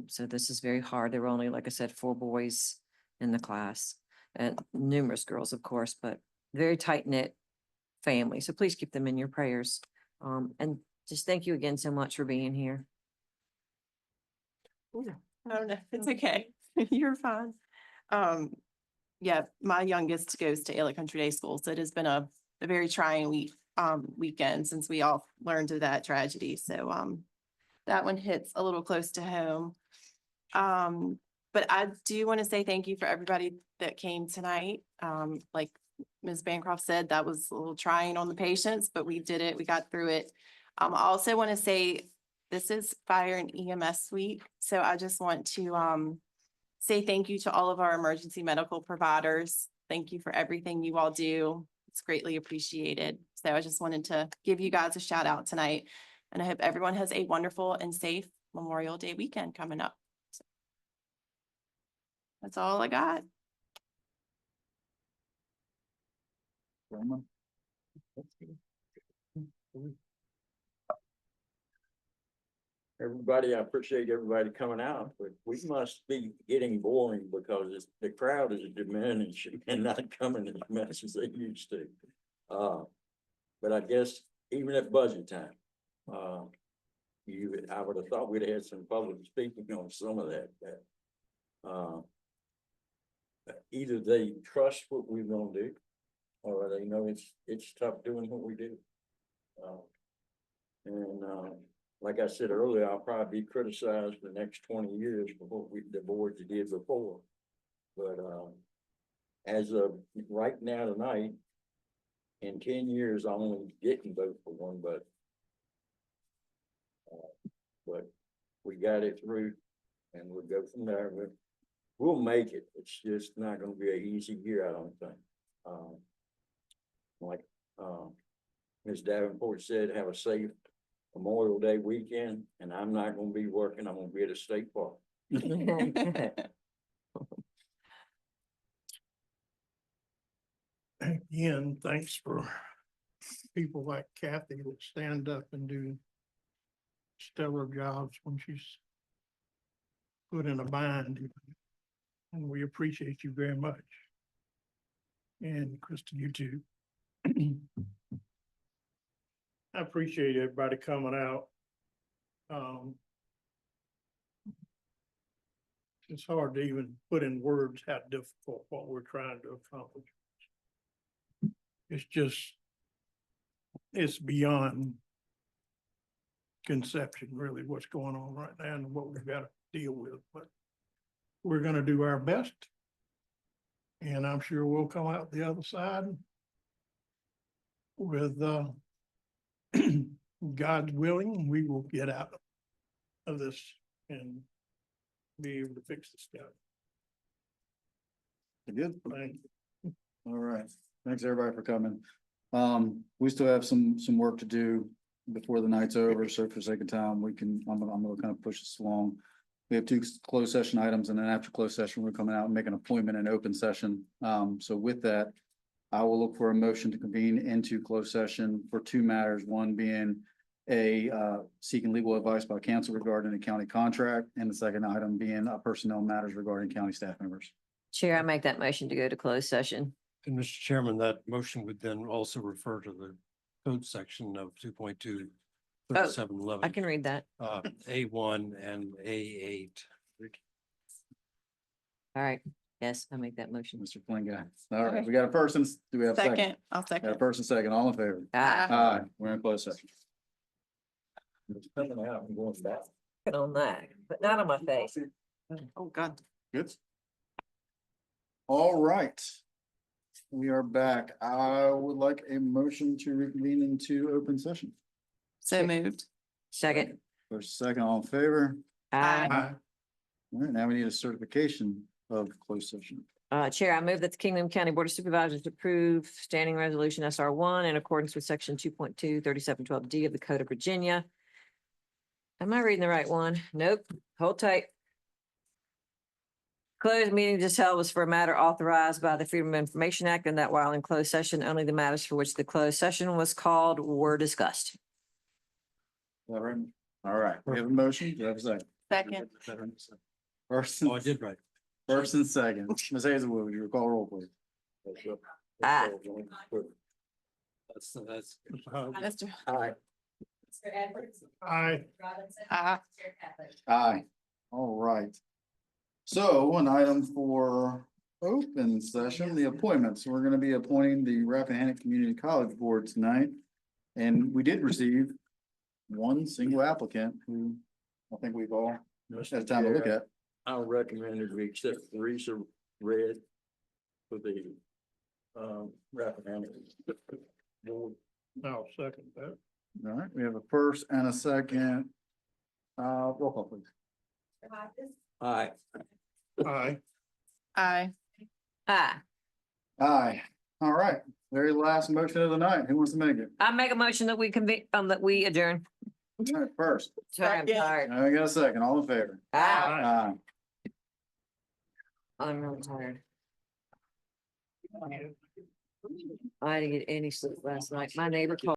So this is very hard. There were only, like I said, 4 boys in the class and numerous girls, of course, but very tight-knit family. So please keep them in your prayers. And just thank you again so much for being here. I don't know. It's okay. You're fine. Yeah, my youngest goes to Alec Country Day School, so it has been a very trying weekend since we all learned of that tragedy. So that one hits a little close to home. But I do want to say thank you for everybody that came tonight. Like Ms. Bancroft said, that was a little trying on the patients, but we did it. We got through it. I also want to say this is Fire and EMS Week, so I just want to say thank you to all of our emergency medical providers. Thank you for everything you all do. It's greatly appreciated. So I just wanted to give you guys a shout out tonight. And I hope everyone has a wonderful and safe Memorial Day weekend coming up. So that's all I got. Brahma? Everybody, I appreciate everybody coming out, but we must be getting boring because the crowd is diminishing and not coming as much as they used to. But I guess even at budget time, I would have thought we'd have had some public speaking on some of that. Either they trust what we're gonna do, or they know it's tough doing what we do. Like I said earlier, I'll probably be criticized for the next 20 years for what the boards did before. But as of right now tonight, in 10 years, I only didn't vote for one, but we got it through, and we'll go from there. We'll make it. It's just not going to be an easy year, I don't think. Like Ms. Davenport said, have a safe Memorial Day weekend, and I'm not gonna be working. I'm gonna be at a state park. Again, thanks for people like Kathy that stand up and do stellar jobs when she's put in a bind. And we appreciate you very much. And Krista, you too. I appreciate everybody coming out. It's hard to even put in words how difficult what we're trying to accomplish. It's beyond conception, really, what's going on right now and what we've got to deal with. But we're going to do our best. And I'm sure we'll come out the other side with God willing, we will get out of this and be able to fix this stuff. Good. Thank you. All right. Thanks everybody for coming. We still have some work to do before the night's over. So for the sake of time, I'm gonna kind of push this along. We have 2 closed session items, and then after closed session, we're coming out and make an appointment in open session. So with that, I will look for a motion to convene into closed session for 2 matters. One being seeking legal advice by counsel regarding a county contract, and the second item being personnel matters regarding county staff members. Chair, I make that motion to go to closed session. And Mr. Chairman, that motion would then also refer to the code section of 2.2 3711. I can read that. A1 and A8. All right. Yes, I make that motion. Mr. Flynn, all right, we got a person. Do we have a second? Second, I'll Got a second. first and second, all in favor? Ah, Aye, we're in closed session. It's coming out and going back. on that, but not on my face. Oh, God. Good. All right. We are back. I would like a motion to reconvene into open session. So moved. Second. First, second, all in favor? Aye. All right, now we need a certification of closed session. Chair, I move that the Kingman County Board of Supervisors approve standing resolution SR1 in accordance with section 2.2 3712D of the Code of Virginia. Am I reading the right one? Nope. Hold tight. Closed meeting just held was for a matter authorized by the Freedom of Information Act, and that while in closed session, only the matters for which the closed session was called were discussed. All right. All right, we have a motion. Do I have a second? Second. First, Oh, I did right. first and second. Ms. Hazelwood, would you recall roll, please? Aye. That's Mr. Aye. Mr. Edwards. Aye. Robinson. Aye. Chair Catholic. Aye. All right. So an item for open session, the appointments. We're gonna be appointing the Rappahannock Community College Board tonight. And we did receive one single applicant who I think we've all had time to look at. I recommend that we accept Teresa Red for the, Rappahannock Board. I'll second that. All right, we have a first and a second. Roll call please. Aye. Aye. Aye. Ah, Aye. All right, very last motion of the night. Who wants to make it? I make a motion that we convene, that we adjourn. All right, first, Sorry, I'm tired. I got a second, all in favor? Ah, Aye. I'm really tired. I didn't get any sleep last night. My neighbor called.